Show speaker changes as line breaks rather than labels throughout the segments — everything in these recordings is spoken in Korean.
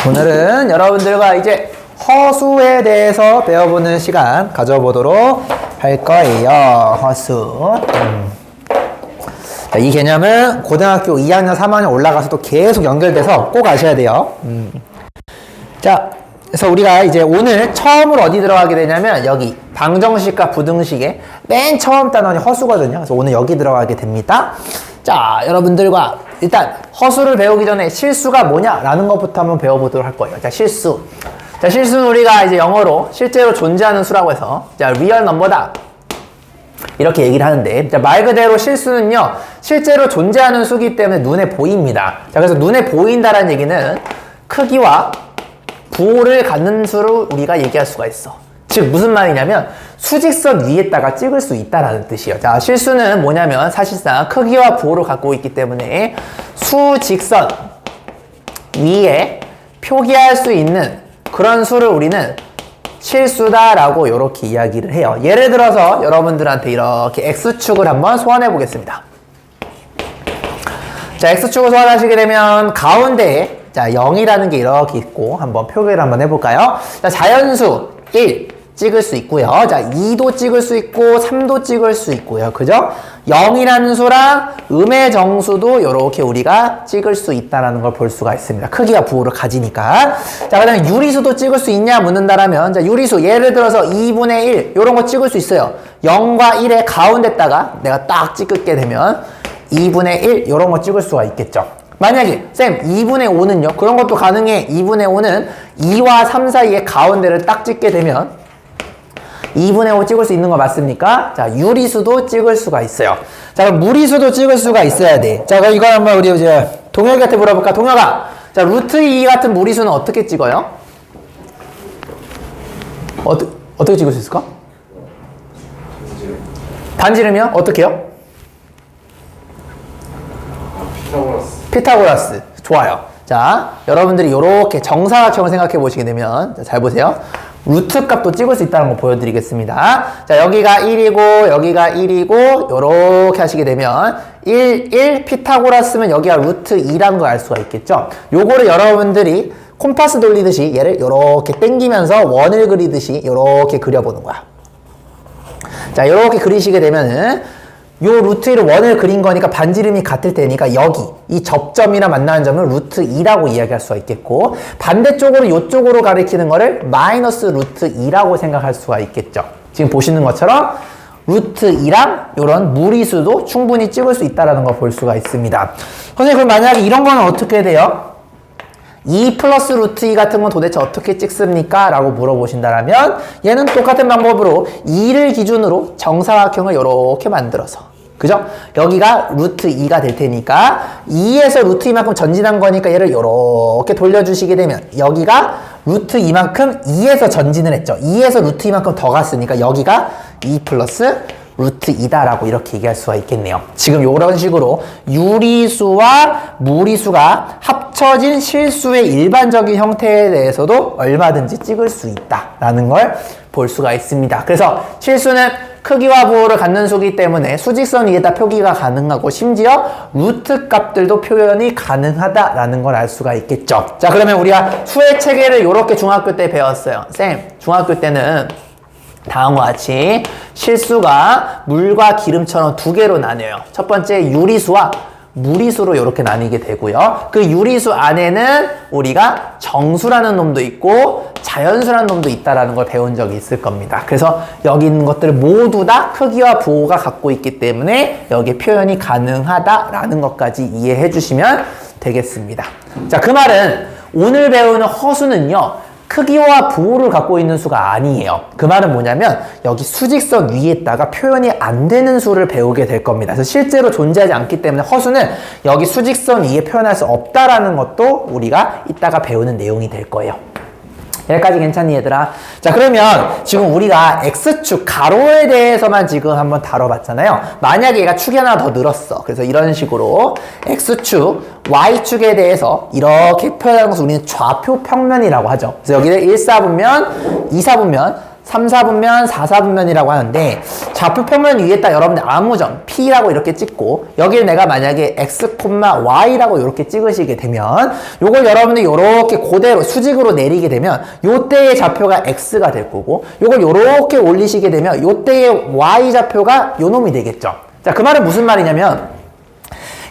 오늘은 여러분들과 이제 허수에 대해서 배워보는 시간 가져보도록 할 거예요. 허수. 자, 이 개념은 고등학교 2학년, 3학년 올라가서도 계속 연결돼서 꼭 아셔야 돼요. 자, 그래서 우리가 이제 오늘 처음으로 어디 들어가게 되냐면 여기 방정식과 부등식의 맨 처음 단원이 허수거든요. 그래서 오늘 여기 들어가게 됩니다. 자, 여러분들과 일단 허수를 배우기 전에 실수가 뭐냐라는 것부터 한번 배워보도록 할 거예요. 자, 실수. 자, 실수는 우리가 이제 영어로 실제로 존재하는 수라고 해서 자, 리얼 넘버다 이렇게 얘기를 하는데, 자, 말 그대로 실수는요 실제로 존재하는 수기 때문에 눈에 보입니다. 자, 그래서 눈에 보인다라는 얘기는 크기와 부호를 갖는 수를 우리가 얘기할 수가 있어. 즉 무슨 말이냐면 수직선 위에다가 찍을 수 있다라는 뜻이에요. 자, 실수는 뭐냐면 사실상 크기와 부호를 갖고 있기 때문에 수직선 위에 표기할 수 있는 그런 수를 우리는 실수다라고 이렇게 이야기를 해요. 예를 들어서 여러분들한테 이렇게 X축을 한번 소환해 보겠습니다. 자, X축을 소환하시게 되면 가운데에 자, 0이라는 게 이렇게 있고 한번 표기를 한번 해볼까요? 자, 자연수 1 찍을 수 있고요. 자, 2도 찍을 수 있고 3도 찍을 수 있고요. 그죠? 0이라는 수랑 음의 정수도 이렇게 우리가 찍을 수 있다는 걸 볼 수가 있습니다. 크기와 부호를 가지니까. 자, 그 다음에 유리수도 찍을 수 있냐 묻는다라면, 자, 유리수 예를 들어서 2분의 1 이런 거 찍을 수 있어요. 0과 1의 가운데다가 내가 딱 찍게 되면 2분의 1 이런 거 찍을 수가 있겠죠. 만약에 쌤 2분의 5는요? 그런 것도 가능해. 2분의 5는 2와 3 사이에 가운데를 딱 찍게 되면 2분의 5 찍을 수 있는 거 맞습니까? 자, 유리수도 찍을 수가 있어요. 자, 그럼 무리수도 찍을 수가 있어야 돼. 자, 그럼 이거 한번 우리 이제 동혁이한테 물어볼까? 동혁아, 자, 루트 2 같은 무리수는 어떻게 찍어요? 어떻게 찍을 수 있을까? 반지름이요? 어떻게 해요? 피타고라스. 좋아요. 자, 여러분들이 이렇게 정사각형을 생각해 보시게 되면, 자, 잘 보세요. 루트 값도 찍을 수 있다는 거 보여드리겠습니다. 자, 여기가 1이고, 여기가 1이고, 요렇게 하시게 되면, 1 피타고라스면 여기가 루트 2라는 걸 알 수가 있겠죠? 요거를 여러분들이 콤파스 돌리듯이 얘를 요렇게 당기면서 원을 그리듯이 요렇게 그려보는 거야. 자, 요렇게 그리시게 되면은, 요 루트 1을 원을 그린 거니까 반지름이 같을 테니까 여기 이 접점이나 만나는 점을 루트 2라고 이야기할 수가 있겠고, 반대쪽으로 요쪽으로 가리키는 거를 마이너스 루트 2라고 생각할 수가 있겠죠. 지금 보시는 것처럼 루트 2랑 요런 무리수도 충분히 찍을 수 있다는 걸 볼 수가 있습니다. 선생님, 그럼 만약에 이런 거는 어떻게 돼요? 2 플러스 루트 2 같은 건 도대체 어떻게 찍습니까? 라고 물어보신다면 얘는 똑같은 방법으로 2를 기준으로 정사각형을 이렇게 만들어서, 그죠? 여기가 루트 2가 될 테니까 2에서 루트 2만큼 전진한 거니까 얘를 이렇게 돌려주시게 되면 여기가 루트 2만큼 2에서 전진을 했죠. 2에서 루트 2만큼 더 갔으니까 여기가 2 플러스 루트 2다라고 이렇게 얘기할 수가 있겠네요. 지금 이런 식으로 유리수와 무리수가 합쳐진 실수의 일반적인 형태에 대해서도 얼마든지 찍을 수 있다라는 걸 볼 수가 있습니다. 그래서 실수는 크기와 부호를 갖는 수이기 때문에 수직선 위에다 표기가 가능하고 심지어 루트 값들도 표현이 가능하다라는 걸 알 수가 있겠죠. 자, 그러면 우리가 수의 체계를 이렇게 중학교 때 배웠어요. 쌤, 중학교 때는 다음과 같이 실수가 물과 기름처럼 두 개로 나뉘어요. 첫 번째 유리수와 무리수로 이렇게 나뉘게 되고요. 그 유리수 안에는 우리가 정수라는 놈도 있고 자연수라는 놈도 있다라는 걸 배운 적이 있을 겁니다. 그래서 여기 있는 것들을 모두 다 크기와 부호가 갖고 있기 때문에 여기에 표현이 가능하다라는 것까지 이해해 주시면 되겠습니다. 자, 그 말은 오늘 배우는 허수는요 크기와 부호를 갖고 있는 수가 아니에요. 그 말은 뭐냐면 여기 수직선 위에다가 표현이 안 되는 수를 배우게 될 겁니다. 그래서 실제로 존재하지 않기 때문에 허수는 여기 수직선 위에 표현할 수 없다라는 것도 우리가 이따가 배우는 내용이 될 거예요. 여기까지 괜찮니, 얘들아? 자, 그러면 지금 우리가 X축 가로에 대해서만 지금 한번 다뤄봤잖아요. 만약에 얘가 축이 하나 더 늘었어. 그래서 이런 식으로 X축, Y축에 대해서 이렇게 표현하는 것을 우리는 좌표 평면이라고 하죠. 그래서 여기를 1사분면, 2사분면, 3, 4분면, 4, 4분면이라고 하는데 좌표 평면 위에다 여러분들 아무 점 P라고 이렇게 찍고 여기를 내가 만약에 X, Y라고 이렇게 찍으시게 되면 요걸 여러분들이 요렇게 그대로 수직으로 내리게 되면 요때의 좌표가 X가 될 거고 요걸 요렇게 올리시게 되면 요때의 Y 좌표가 요 놈이 되겠죠. 자, 그 말은 무슨 말이냐면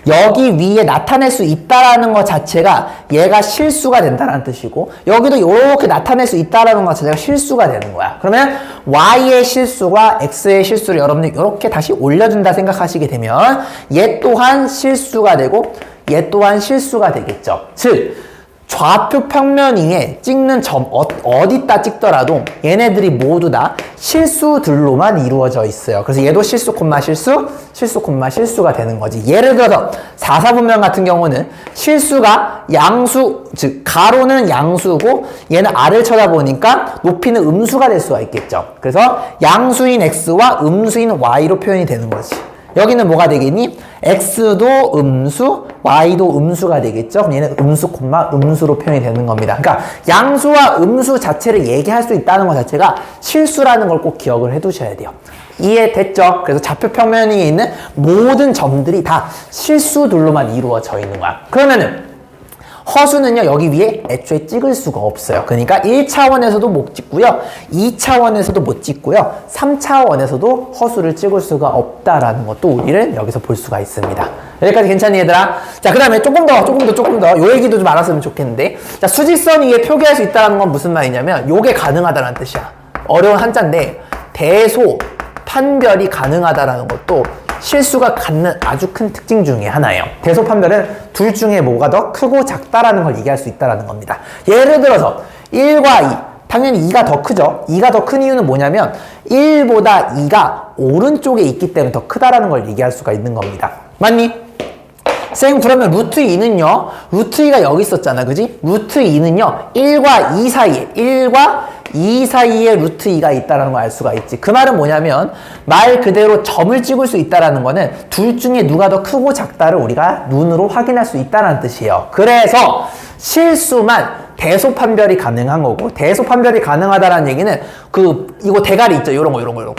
여기 위에 나타낼 수 있다라는 것 자체가 얘가 실수가 된다는 뜻이고 여기도 이렇게 나타낼 수 있다라는 것 자체가 실수가 되는 거야. 그러면 Y의 실수가 X의 실수를 여러분들 이렇게 다시 올려준다 생각하시게 되면 얘 또한 실수가 되고 얘 또한 실수가 되겠죠. 즉 좌표 평면 위에 찍는 점 어디다 찍더라도 얘네들이 모두 다 실수들로만 이루어져 있어요. 그래서 얘도 실수, 실수, 실수, 실수가 되는 거지. 예를 들어서 4, 4분면 같은 경우는 실수가 양수, 즉 가로는 양수고 얘는 아래를 쳐다보니까 높이는 음수가 될 수가 있겠죠. 그래서 양수인 X와 음수인 Y로 표현이 되는 거지. 여기는 뭐가 되겠니? X도 음수, Y도 음수가 되겠죠? 그럼 얘는 음수, 음수로 표현이 되는 겁니다. 그러니까 양수와 음수 자체를 얘기할 수 있다는 것 자체가 실수라는 걸 꼭 기억을 해 두셔야 돼요. 이해됐죠? 그래서 좌표 평면 위에 있는 모든 점들이 다 실수들로만 이루어져 있는 거야. 그러면은 허수는요, 여기 위에 애초에 찍을 수가 없어요. 그러니까 1차원에서도 못 찍고요, 2차원에서도 못 찍고요, 3차원에서도 허수를 찍을 수가 없다라는 것도 우리는 여기서 볼 수가 있습니다. 여기까지 괜찮니, 얘들아? 자, 그 다음에 조금 더. 요 얘기도 좀 알았으면 좋겠는데. 자, 수직선 위에 표기할 수 있다는 건 무슨 말이냐면, 요게 가능하다는 뜻이야. 어려운 한자인데, 대소, 판별이 가능하다라는 것도 실수가 갖는 아주 큰 특징 중에 하나예요. 대소판별은 둘 중에 뭐가 더 크고 작다라는 걸 얘기할 수 있다는 겁니다. 예를 들어서 1과 2, 당연히 2가 더 크죠. 2가 더 큰 이유는 뭐냐면 1보다 2가 오른쪽에 있기 때문에 더 크다라는 걸 얘기할 수가 있는 겁니다. 맞니? 쌤, 그러면 루트 2는요? 루트 2가 여기 있었잖아, 그지? 루트 2는요 1과 2 사이에, 1과 2 사이에 루트 2가 있다는 걸 알 수가 있지. 그 말은 뭐냐면 말 그대로 점을 찍을 수 있다는 거는 둘 중에 누가 더 크고 작다를 우리가 눈으로 확인할 수 있다는 뜻이에요. 그래서 실수만 대소판별이 가능한 거고, 대소판별이 가능하다는 얘기는 이거 대가리 있죠? 요런 거.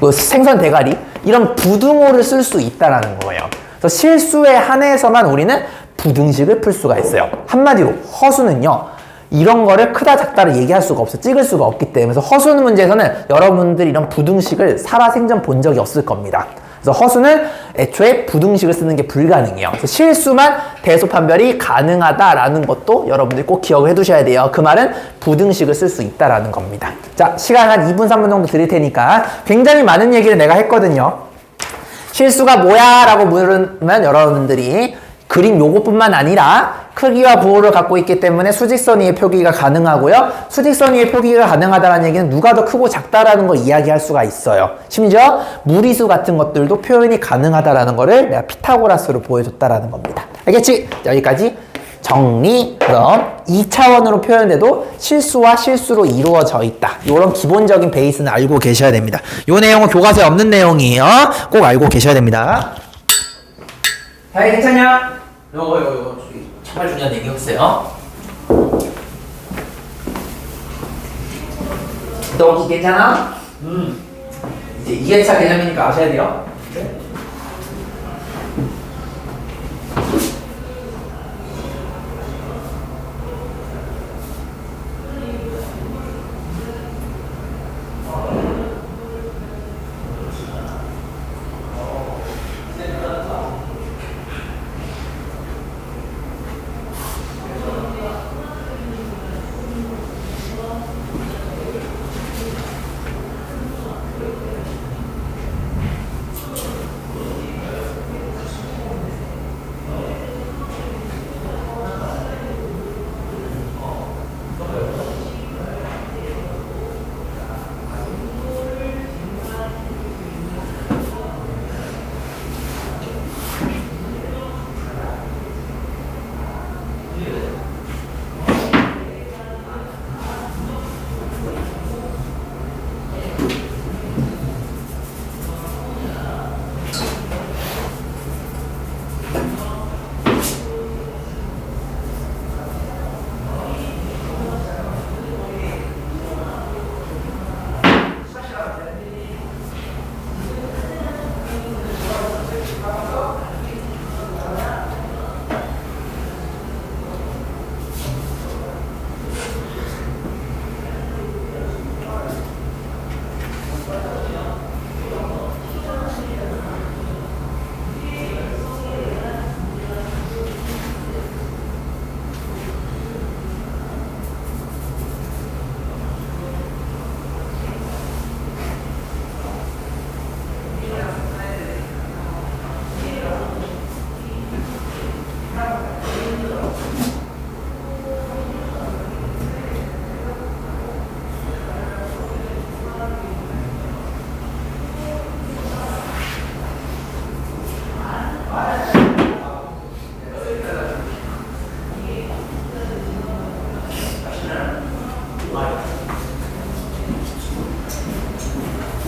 그 생선 대가리? 이런 부등호를 쓸 수 있다는 거예요. 그래서 실수에 한해서만 우리는 부등식을 풀 수가 있어요. 한마디로 허수는요, 이런 거를 크다 작다를 얘기할 수가 없어, 찍을 수가 없기 때문에. 그래서 허수 문제에서는 여러분들이 이런 부등식을 살아생전 본 적이 없을 겁니다. 그래서 허수는 애초에 부등식을 쓰는 게 불가능해요. 그래서 실수만 대소판별이 가능하다라는 것도 여러분들이 꼭 기억을 해두셔야 돼요. 그 말은 부등식을 쓸 수 있다라는 겁니다. 자, 시간 한 2분, 3분 정도 드릴 테니까 굉장히 많은 얘기를 내가 했거든요. 실수가 뭐야? 라고 물으면 여러분들이 그림 요것뿐만 아니라 크기와 부호를 갖고 있기 때문에 수직선 위의 표기가 가능하고요. 수직선 위의 표기가 가능하다는 얘기는 누가 더 크고 작다라는 걸 이야기할 수가 있어요. 심지어 무리수 같은 것들도 표현이 가능하다라는 거를 내가 피타고라스로 보여줬다라는 겁니다. 알겠지? 여기까지 정리. 그럼 2차원으로 표현돼도 실수와 실수로 이루어져 있다. 이런 기본적인 베이스는 알고 계셔야 됩니다. 이 내용은 교과서에 없는 내용이에요. 꼭 알고 계셔야 됩니다. 다이 괜찮냐? 요거 정말 중요한 얘기였어요. 너 괜찮아? 이제 2회차 개념이니까 아셔야 돼요.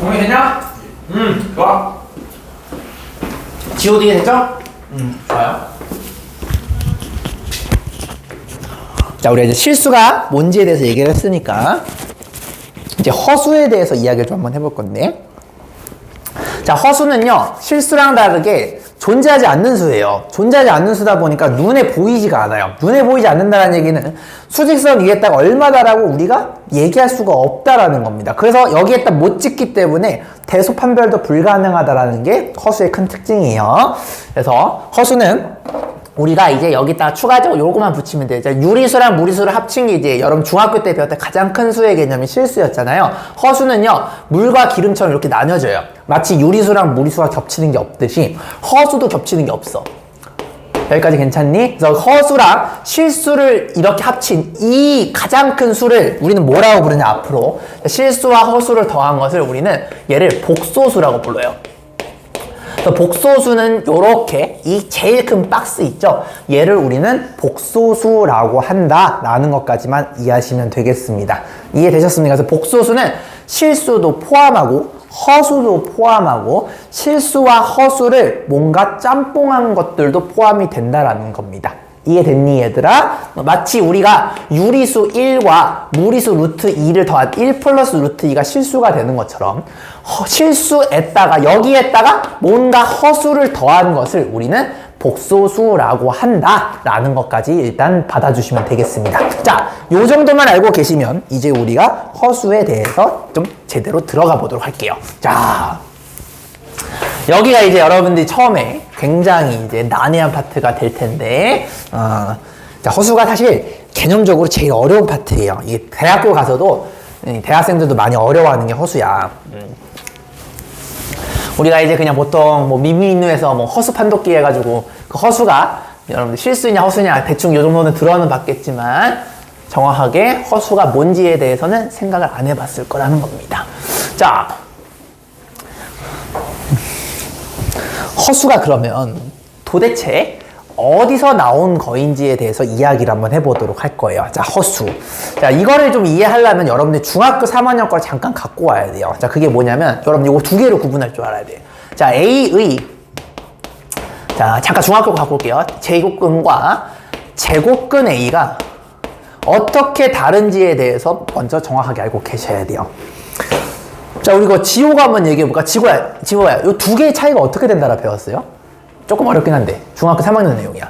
동의되냐? 좋아. GOD 됐죠? 좋아요. 자, 우리가 이제 실수가 뭔지에 대해서 얘기를 했으니까 이제 허수에 대해서 이야기를 좀 한번 해볼 건데, 자, 허수는요 실수랑 다르게 존재하지 않는 수예요. 존재하지 않는 수다 보니까 눈에 보이지가 않아요. 눈에 보이지 않는다는 얘기는 수직선 위에다가 얼마다라고 우리가 얘기할 수가 없다라는 겁니다. 그래서 여기에다 못 찍기 때문에 대소 판별도 불가능하다라는 게 허수의 큰 특징이에요. 그래서 허수는 우리가 이제 여기다가 추가적으로 요거만 붙이면 돼요. 유리수랑 무리수를 합친 게 이제 여러분 중학교 때 배웠던 가장 큰 수의 개념이 실수였잖아요. 허수는요 물과 기름처럼 이렇게 나뉘어져요. 마치 유리수랑 무리수가 겹치는 게 없듯이 허수도 겹치는 게 없어. 여기까지 괜찮니? 그래서 허수랑 실수를 이렇게 합친 이 가장 큰 수를 우리는 뭐라고 부르냐, 앞으로 실수와 허수를 더한 것을 우리는 얘를 복소수라고 불러요. 그래서 복소수는 요렇게 이 제일 큰 박스 있죠? 얘를 우리는 복소수라고 한다라는 것까지만 이해하시면 되겠습니다. 이해되셨습니까? 그래서 복소수는 실수도 포함하고 허수도 포함하고 실수와 허수를 뭔가 짬뽕한 것들도 포함이 된다라는 겁니다. 이해됐니 얘들아? 마치 우리가 유리수 1과 무리수 루트 2를 더한 1 플러스 루트 2가 실수가 되는 것처럼 실수에다가 여기에다가 뭔가 허수를 더한 것을 우리는 복소수라고 한다라는 것까지 일단 받아주시면 되겠습니다. 자, 요 정도만 알고 계시면 이제 우리가 허수에 대해서 좀 제대로 들어가 보도록 할게요. 자, 여기가 이제 여러분들이 처음에 굉장히 이제 난해한 파트가 될 텐데, 자, 허수가 사실 개념적으로 제일 어려운 파트예요. 이게 대학교 가서도 대학생들도 많이 어려워하는 게 허수야. 우리가 이제 그냥 보통 뭐 미미인누에서 뭐 허수 판독기 해가지고 그 허수가 여러분들 실수냐 허수냐 대충 요 정도는 들어는 봤겠지만 정확하게 허수가 뭔지에 대해서는 생각을 안 해봤을 거라는 겁니다. 자, 허수가 그러면 도대체 어디서 나온 거인지에 대해서 이야기를 한번 해보도록 할 거예요. 자, 허수. 자, 이거를 좀 이해하려면 여러분들 중학교 3학년 걸 잠깐 갖고 와야 돼요. 자, 그게 뭐냐면 여러분 이거 두 개로 구분할 줄 알아야 돼요. 자, A의, 자, 잠깐 중학교 갖고 올게요. 제곱근과 제곱근 A가 어떻게 다른지에 대해서 먼저 정확하게 알고 계셔야 돼요. 자, 우리 이거 지호가 한번 얘기해볼까? 지호야, 이 두 개의 차이가 어떻게 된다라 배웠어요? 조금 어렵긴 한데 중학교 3학년 내용이야.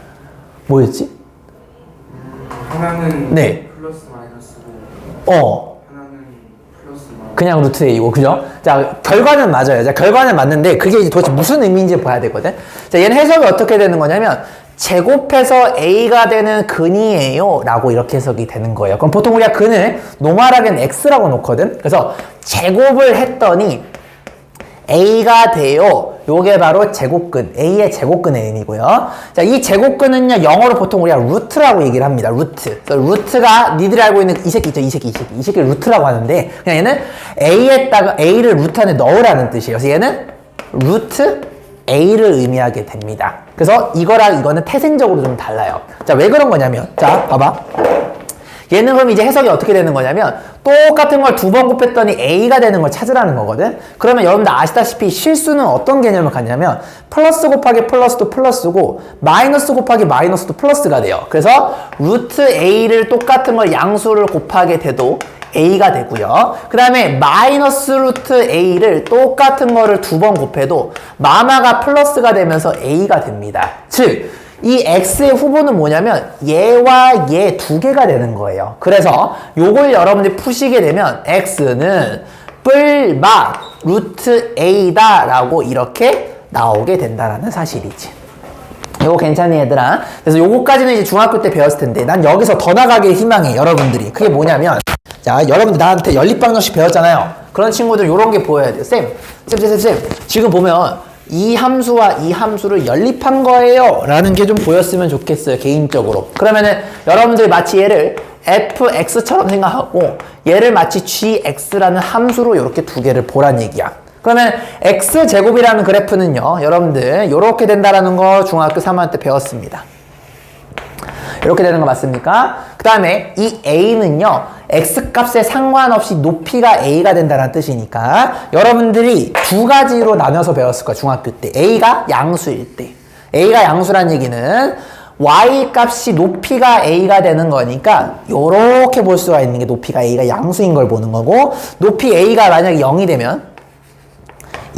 뭐였지?
하나는
네.
플러스 마이너스고 하나는 플러스 마이너스
그냥 루트 A고, 그죠? 자, 결과는 맞아요. 자, 결과는 맞는데 그게 이제 도대체 무슨 의미인지 봐야 되거든. 자, 얘는 해석이 어떻게 되는 거냐면 제곱해서 A가 되는 근이에요 라고 이렇게 해석이 되는 거예요. 그럼 보통 우리가 근을 노멀하게는 X라고 놓거든. 그래서 제곱을 했더니 A가 돼요. 요게 바로 제곱근, A의 제곱근의 의미고요. 자, 이 제곱근은요, 영어로 보통 우리가 루트라고 얘기를 합니다. 루트. 그래서 루트가 니들이 알고 있는 이 새끼 있죠? 이 새끼를 루트라고 하는데, 그냥 얘는 A에다가 A를 루트 안에 넣으라는 뜻이에요. 그래서 얘는 루트 A를 의미하게 됩니다. 그래서 이거랑 이거는 태생적으로 좀 달라요. 자, 왜 그런 거냐면, 자, 봐봐. 얘는 그럼 이제 해석이 어떻게 되는 거냐면 똑같은 걸 두 번 곱했더니 A가 되는 걸 찾으라는 거거든. 그러면 여러분들 아시다시피 실수는 어떤 개념을 갖냐면 플러스 곱하기 플러스도 플러스고 마이너스 곱하기 마이너스도 플러스가 돼요. 그래서 루트 A를 똑같은 걸 양수를 곱하게 돼도 A가 되고요. 그 다음에 마이너스 루트 A를 똑같은 거를 두 번 곱해도 마마가 플러스가 되면서 A가 됩니다. 즉 이 X의 후보는 뭐냐면 얘와 얘 두 개가 되는 거예요. 그래서 요걸 여러분들이 푸시게 되면 X는 뿔마 루트 A다 라고 이렇게 나오게 된다라는 사실이지. 요거 괜찮니 얘들아? 그래서 요거까지는 이제 중학교 때 배웠을 텐데 난 여기서 더 나가길 희망해 여러분들이. 그게 뭐냐면 자, 여러분들 나한테 연립방정식 배웠잖아요. 그런 친구들 요런 게 보여야 돼요. 쌤 지금 보면 이 함수와 이 함수를 연립한 거예요 라는 게 좀 보였으면 좋겠어요, 개인적으로. 그러면은 여러분들이 마치 얘를 fx처럼 생각하고 얘를 마치 gx라는 함수로 이렇게 두 개를 보란 얘기야. 그러면 x제곱이라는 그래프는요, 여러분들 이렇게 된다라는 거 중학교 3학년 때 배웠습니다. 이렇게 되는 거 맞습니까? 그 다음에 이 a는요 x 값에 상관없이 높이가 a가 된다는 뜻이니까 여러분들이 두 가지로 나눠서 배웠을 거야, 중학교 때. a가 양수일 때. a가 양수란 얘기는 y 값이 높이가 a가 되는 거니까 요렇게 볼 수가 있는 게 높이가 a가 양수인 걸 보는 거고, 높이 a가 만약에 0이 되면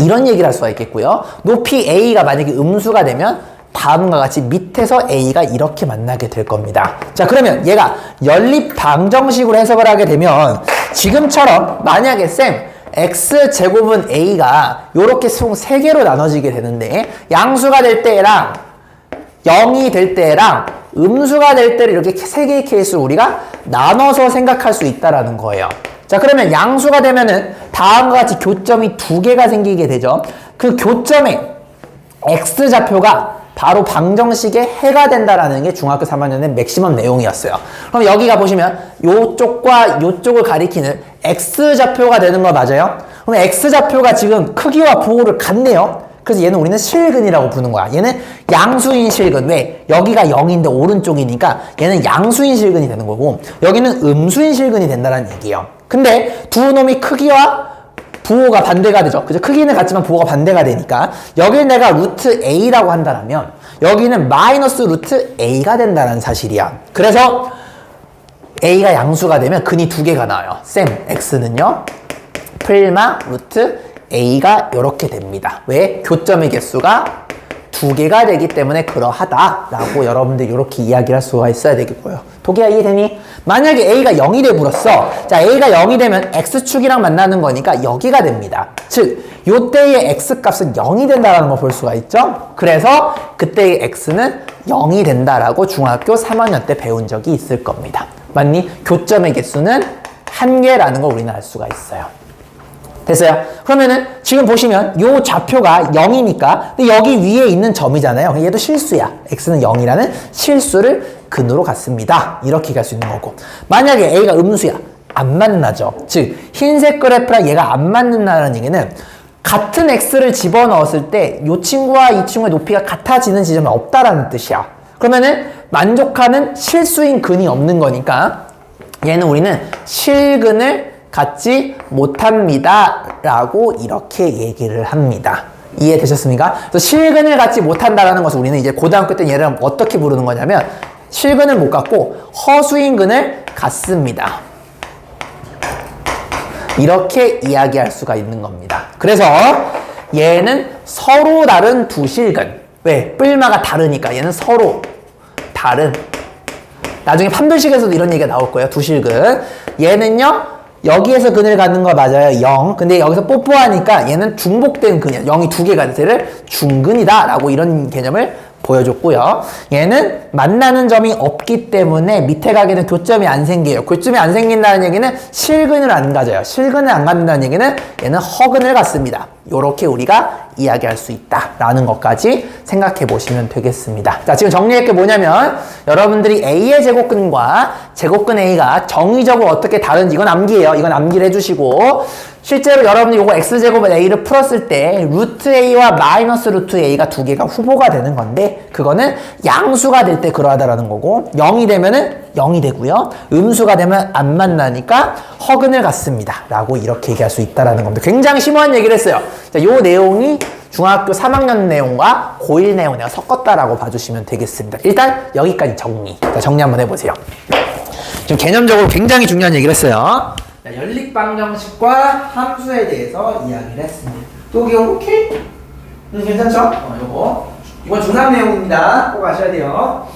이런 얘기를 할 수가 있겠고요. 높이 a가 만약에 음수가 되면 다음과 같이 밑에서 a가 이렇게 만나게 될 겁니다. 자, 그러면 얘가 연립 방정식으로 해석을 하게 되면 지금처럼 만약에 쌤 x제곱은 a가 요렇게 총 3개로 나눠지게 되는데 양수가 될 때랑 0이 될 때랑 음수가 될 때를 이렇게 3개의 케이스로 우리가 나눠서 생각할 수 있다라는 거예요. 자, 그러면 양수가 되면은 다음과 같이 교점이 2개가 생기게 되죠. 그 교점에 x좌표가 바로 방정식의 해가 된다라는 게 중학교 3학년의 맥시멈 내용이었어요. 그럼 여기가 보시면 요쪽과 요쪽을 가리키는 x좌표가 되는 거 맞아요? 그럼 x좌표가 지금 크기와 부호를 같네요. 그래서 얘는 우리는 실근이라고 부르는 거야. 얘는 양수인 실근. 왜? 여기가 0인데 오른쪽이니까 얘는 양수인 실근이 되는 거고, 여기는 음수인 실근이 된다는 얘기예요. 근데 두 놈이 크기와 부호가 반대가 되죠. 그죠? 크기는 같지만 부호가 반대가 되니까 여기는 내가 루트 a라고 한다면 여기는 마이너스 루트 a가 된다는 사실이야. 그래서 a가 양수가 되면 근이 2개가 나와요. 쌤, x는요 풀마 루트 a가 이렇게 됩니다. 왜? 교점의 개수가 2개가 되기 때문에 그러하다라고 여러분들 이렇게 이야기를 할 수가 있어야 되겠고요. 도기야, 이해되니? 만약에 a가 0이 돼버렸어. 자, a가 0이 되면 x축이랑 만나는 거니까 여기가 됩니다. 즉 요때의 x값은 0이 된다는 걸 볼 수가 있죠. 그래서 그때의 x는 0이 된다라고 중학교 3학년 때 배운 적이 있을 겁니다. 맞니? 교점의 개수는 1개라는 걸 우리는 알 수가 있어요. 됐어요? 그러면은 지금 보시면 요 좌표가 0이니까 근데 여기 위에 있는 점이잖아요. 얘도 실수야. x는 0이라는 실수를 근으로 갖습니다. 이렇게 갈 수 있는 거고, 만약에 a가 음수야. 안 만나죠. 즉 흰색 그래프랑 얘가 안 맞는다는 얘기는 같은 x를 집어넣었을 때 요 친구와 이 친구의 높이가 같아지는 지점이 없다라는 뜻이야. 그러면은 만족하는 실수인 근이 없는 거니까 얘는 우리는 실근을 갖지 못합니다 라고 이렇게 얘기를 합니다. 이해되셨습니까? 그래서 실근을 갖지 못한다라는 것을 우리는 이제 고등학교 때 얘를 어떻게 부르는 거냐면 실근을 못 갖고 허수인 근을 갖습니다. 이렇게 이야기할 수가 있는 겁니다. 그래서 얘는 서로 다른 두 실근. 왜? 뿔마가 다르니까 얘는 서로 다른. 나중에 판별식에서도 이런 얘기가 나올 거예요. 두 실근. 얘는요 여기에서 근을 갖는 거 맞아요. 0. 근데 여기서 뽀뽀하니까 얘는 중복된 근이야. 0이 2개가 돼서 중근이다 라고 이런 개념을 보여줬고요. 얘는 만나는 점이 없기 때문에 밑에 가게는 교점이 안 생겨요. 교점이 안 생긴다는 얘기는 실근을 안 가져요. 실근을 안 갖는다는 얘기는 얘는 허근을 갖습니다. 요렇게 우리가 이야기할 수 있다라는 것까지 생각해 보시면 되겠습니다. 자, 지금 정리할 게 뭐냐면 여러분들이 a의 제곱근과 제곱근 a가 정의적으로 어떻게 다른지 이건 암기예요. 이건 암기를 해주시고, 실제로 여러분이 이거 x제곱은 a를 풀었을 때 루트 a와 마이너스 루트 a가 2개가 후보가 되는 건데 그거는 양수가 될 때 그러하다라는 거고, 0이 되면은 0이 되고요. 음수가 되면 안 만나니까 허근을 갖습니다 라고 이렇게 얘기할 수 있다라는 겁니다. 굉장히 심오한 얘기를 했어요. 자, 요 내용이 중학교 3학년 내용과 고1 내용 내가 섞었다라고 봐주시면 되겠습니다. 일단 여기까지 정리. 자, 정리 한번 해보세요. 지금 개념적으로 굉장히 중요한 얘기를 했어요. 자, 연립방정식과 함수에 대해서 이야기를 했습니다. 또 이거 오케이? 괜찮죠? 이건 중간 내용입니다. 꼭 아셔야 돼요.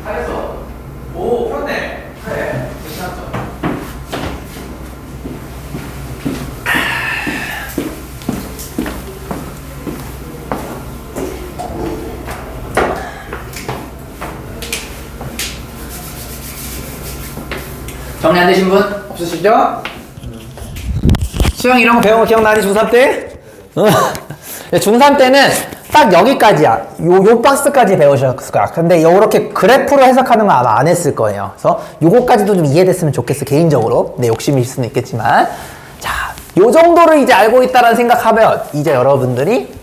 잘했어. 오, 풀었네. 그래. 괜찮았어. 정리 안 되신 분 없으시죠? 수영 이런 거 배운 거 기억나니 중3 때? 중3 때는 딱 여기까지야. 요 박스까지 배우셨을 거야. 근데 요렇게 그래프로 해석하는 거 아마 안 했을 거예요. 그래서 요거까지도 좀 이해됐으면 좋겠어, 개인적으로. 내 욕심일 수는 있겠지만. 자, 요 정도를 이제 알고 있다라는 생각하면, 이제 여러분들이,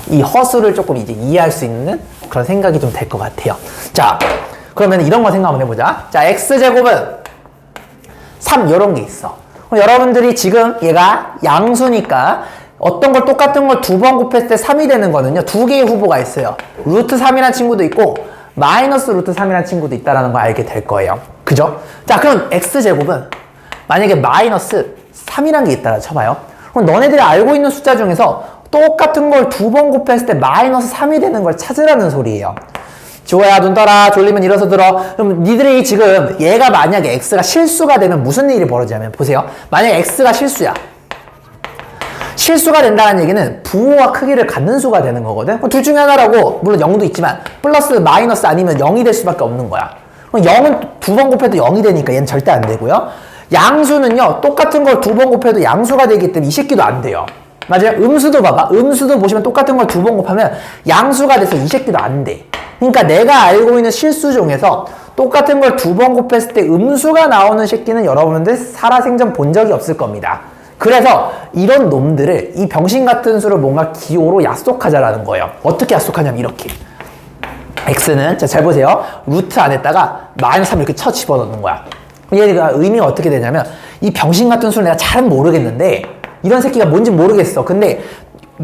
이 허수를 조금 이제 이해할 수 있는 그런 생각이 좀 될 것 같아요. 자, 그러면 이런 거 생각 한번 해보자. 자, x제곱은 3, 요런 게 있어. 그럼 여러분들이 지금 얘가 양수니까 어떤 걸 똑같은 걸 두 번 곱했을 때 3이 되는 거는요, 두 개의 후보가 있어요. 루트 3이라는 친구도 있고 마이너스 루트 3이라는 친구도 있다는 걸 알게 될 거예요. 그죠? 자, 그럼 x제곱은 만약에 마이너스 3이라는 게 있다고 쳐봐요. 그럼 너네들이 알고 있는 숫자 중에서 똑같은 걸 두 번 곱했을 때 마이너스 3이 되는 걸 찾으라는 소리예요. 지호야, 눈 떠라. 졸리면 일어서 들어. 그럼 니들이 지금 얘가 만약에 x가 실수가 되면 무슨 일이 벌어지냐면, 보세요. 만약에 x가 실수야. 실수가 된다는 얘기는 부호와 크기를 갖는 수가 되는 거거든. 둘 중에 하나라고, 물론 0도 있지만 플러스 마이너스 아니면 0이 될 수밖에 없는 거야. 그럼 0은 두 번 곱해도 0이 되니까 얘는 절대 안 되고요. 양수는요, 똑같은 걸 두 번 곱해도 양수가 되기 때문에 이 새끼도 안 돼요. 맞아요? 음수도 봐봐. 음수도 보시면 똑같은 걸 두 번 곱하면 양수가 돼서 이 새끼도 안 돼. 그러니까 내가 알고 있는 실수 중에서 똑같은 걸 두 번 곱했을 때 음수가 나오는 새끼는 여러분들 살아생전 본 적이 없을 겁니다. 그래서 이런 놈들을, 이 병신 같은 수를 뭔가 기호로 약속하자라는 거예요. 어떻게 약속하냐면 이렇게. x는, 자, 잘 보세요. 루트 안에다가 마이너스 3 이렇게 쳐 집어넣는 거야. 얘가 의미가 어떻게 되냐면, 이 병신 같은 수를 내가 잘은 모르겠는데, 이런 새끼가 뭔지 모르겠어. 근데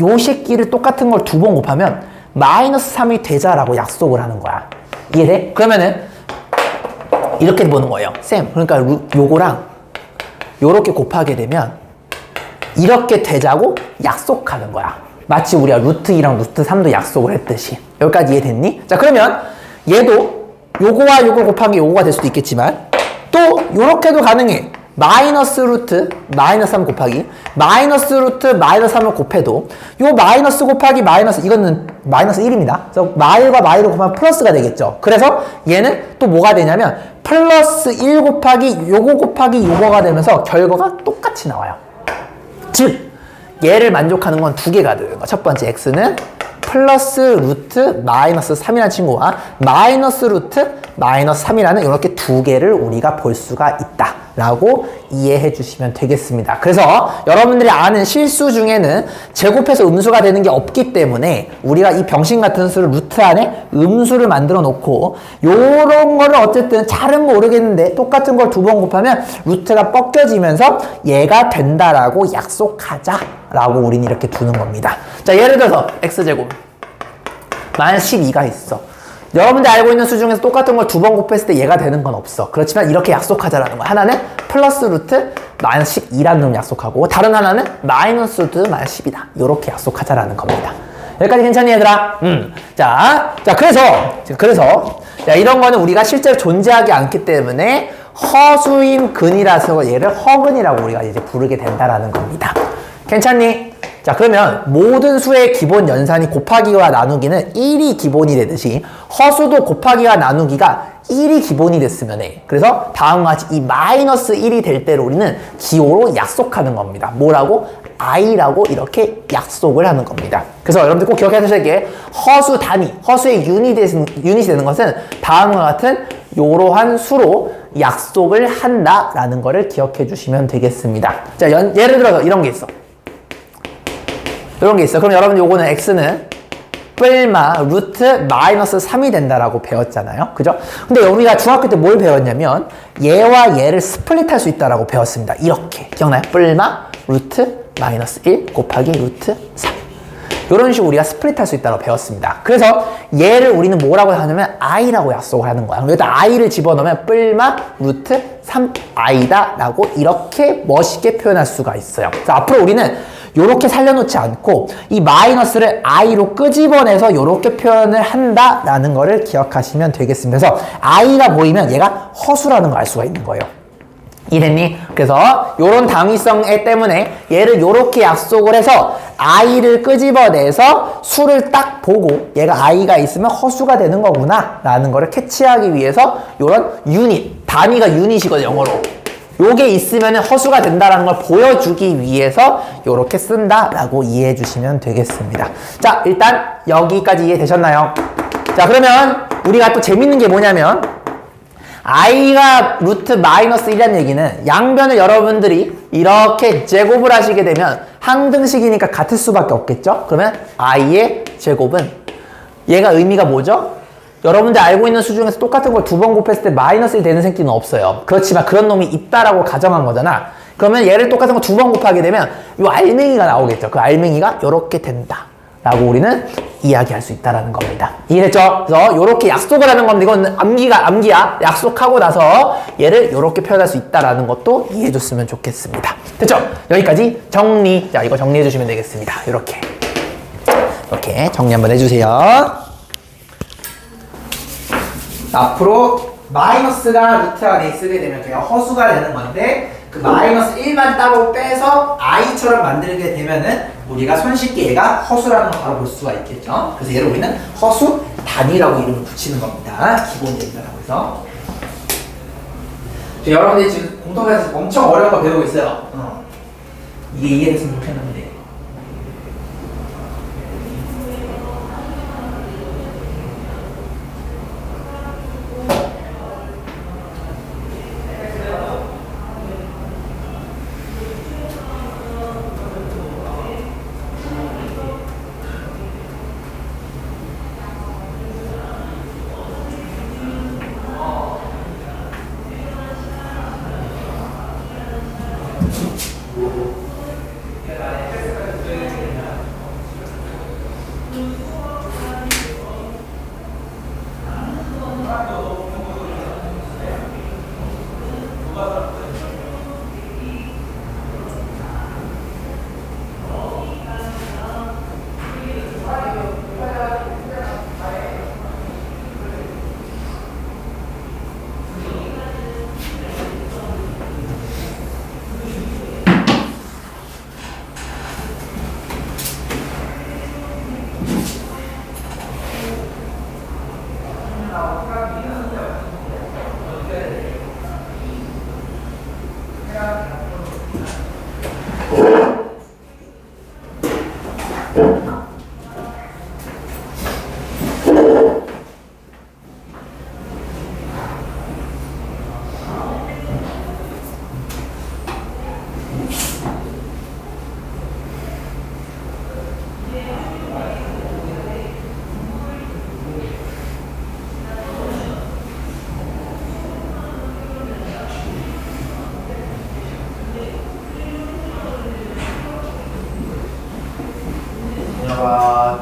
요 새끼를 똑같은 걸 두 번 곱하면 마이너스 3이 되자라고 약속을 하는 거야. 이해돼? 그러면은 이렇게 보는 거예요. 쌤, 그러니까 요거랑 요렇게 곱하게 되면 이렇게 되자고 약속하는 거야. 마치 우리가 루트 2랑 루트 3도 약속을 했듯이. 여기까지 이해됐니? 자, 그러면 얘도 요거와 요걸 곱한 게 요거가 될 수도 있겠지만 또 요렇게도 가능해. 마이너스 루트 마이너스 3 곱하기 마이너스 루트 마이너스 3을 곱해도 요 마이너스 곱하기 마이너스, 이거는 마이너스 1입니다. 그래서 마일과 마일을 곱하면 플러스가 되겠죠. 그래서 얘는 또 뭐가 되냐면 플러스 1 곱하기 요거 곱하기 요거가 되면서 결과가 똑같이 나와요. 즉 얘를 만족하는 건 두 개가 되는 거. 첫 번째 x는 플러스 루트 마이너스 3이라는 친구와 마이너스 루트 마이너스 3이라는 이렇게 두 개를 우리가 볼 수가 있다 라고 이해해 주시면 되겠습니다. 그래서 여러분들이 아는 실수 중에는 제곱해서 음수가 되는 게 없기 때문에 우리가 이 병신 같은 수를 루트 안에 음수를 만들어 놓고 요런 거를 어쨌든 잘은 모르겠는데 똑같은 걸 두 번 곱하면 루트가 벗겨지면서 얘가 된다라고 약속하자 라고 우리는 이렇게 두는 겁니다. 자, 예를 들어서 x제곱 마이너스 12가 있어. 여러분들 알고 있는 수 중에서 똑같은 걸 두 번 곱했을 때 얘가 되는 건 없어. 그렇지만 이렇게 약속하자라는 거야. 하나는 플러스 루트 마이너스 12라는 놈 약속하고 다른 하나는 마이너스 루트 마이너스 10이다. 이렇게 약속하자라는 겁니다. 여기까지 괜찮니 얘들아? 자, 그래서 자, 이런 거는 우리가 실제로 존재하지 않기 때문에 허수인 근이라서 얘를 허근이라고 우리가 이제 부르게 된다라는 겁니다. 괜찮니? 자, 그러면 모든 수의 기본 연산이 곱하기와 나누기는 1이 기본이 되듯이 허수도 곱하기와 나누기가 1이 기본이 됐으면 해. 그래서 다음과 같이 이 마이너스 1이 될 때를 우리는 기호로 약속하는 겁니다. 뭐라고? i라고 이렇게 약속을 하는 겁니다. 그래서 여러분들 꼭 기억해 두셔야 게 허수 단위, 허수의 유닛이 되는 것은 다음과 같은 이러한 수로 약속을 한다라는 거를 기억해 주시면 되겠습니다. 자, 예를 들어서 이런 게 있어. 이런 게 있어. 그럼 여러분 요거는 x는 뿔마 루트 마이너스 3이 된다라고 배웠잖아요. 그죠? 근데 우리가 중학교 때 뭘 배웠냐면 얘와 얘를 스플릿 할 수 있다라고 배웠습니다. 이렇게. 기억나요? 뿔마 루트 마이너스 1 곱하기 루트 3. 이런 식으로 우리가 스플릿 할 수 있다고 배웠습니다. 그래서 얘를 우리는 뭐라고 하냐면 i라고 약속을 하는 거야. 여기다 i를 집어넣으면 뿔마 루트 3i다 라고 이렇게 멋있게 표현할 수가 있어요. 그래서 앞으로 우리는 이렇게 살려놓지 않고 이 마이너스를 i로 끄집어내서 이렇게 표현을 한다라는 거를 기억하시면 되겠습니다. 그래서 i가 보이면 얘가 허수라는 걸 알 수가 있는 거예요. 이해됐니? 그래서 요런 당위성 애 때문에 얘를 요렇게 약속을 해서 i를 끄집어내서 수를 딱 보고 얘가 i가 있으면 허수가 되는 거구나 라는 거를 캐치하기 위해서 요런 유닛, 단위가 유닛이거든요, 영어로. 요게 있으면 허수가 된다라는 걸 보여주기 위해서 요렇게 쓴다라고 이해해 주시면 되겠습니다. 자, 일단 여기까지 이해되셨나요? 자, 그러면 우리가 또 재밌는 게 뭐냐면 i가 루트 마이너스 1이라는 얘기는 양변을 여러분들이 이렇게 제곱을 하시게 되면 항등식이니까 같을 수밖에 없겠죠? 그러면 i의 제곱은 얘가 의미가 뭐죠? 여러분들 알고 있는 수 중에서 똑같은 걸 두 번 곱했을 때 마이너스 1 되는 생기는 없어요. 그렇지만 그런 놈이 있다라고 가정한 거잖아. 그러면 얘를 똑같은 거 두 번 곱하게 되면 이 알맹이가 나오겠죠. 그 알맹이가 이렇게 된다 라고 우리는 이야기할 수 있다라는 겁니다. 이해됐죠? 그래서 이렇게 약속을 하는 건데 이건 암기야. 약속하고 나서 얘를 이렇게 표현할 수 있다라는 것도 이해해 줬으면 좋겠습니다. 됐죠? 여기까지 정리. 자, 이거 정리해 주시면 되겠습니다. 이렇게 정리 한번 해주세요. 앞으로 마이너스가 루트 안에 쓰게 되면 그냥 허수가 되는 건데 그 마이너스 1만 따로 빼서 i처럼 만들게 되면은 우리가 손쉽게 얘가 허수라는 걸 바로 볼 수가 있겠죠. 그래서 얘를 우리는 허수 단위라고 이름을 붙이는 겁니다. 기본 얘기다라고 해서. 여러분들이 지금 공통에서 엄청 어려운 거 배우고 있어요. 이게 이해됐으면 좋겠는데.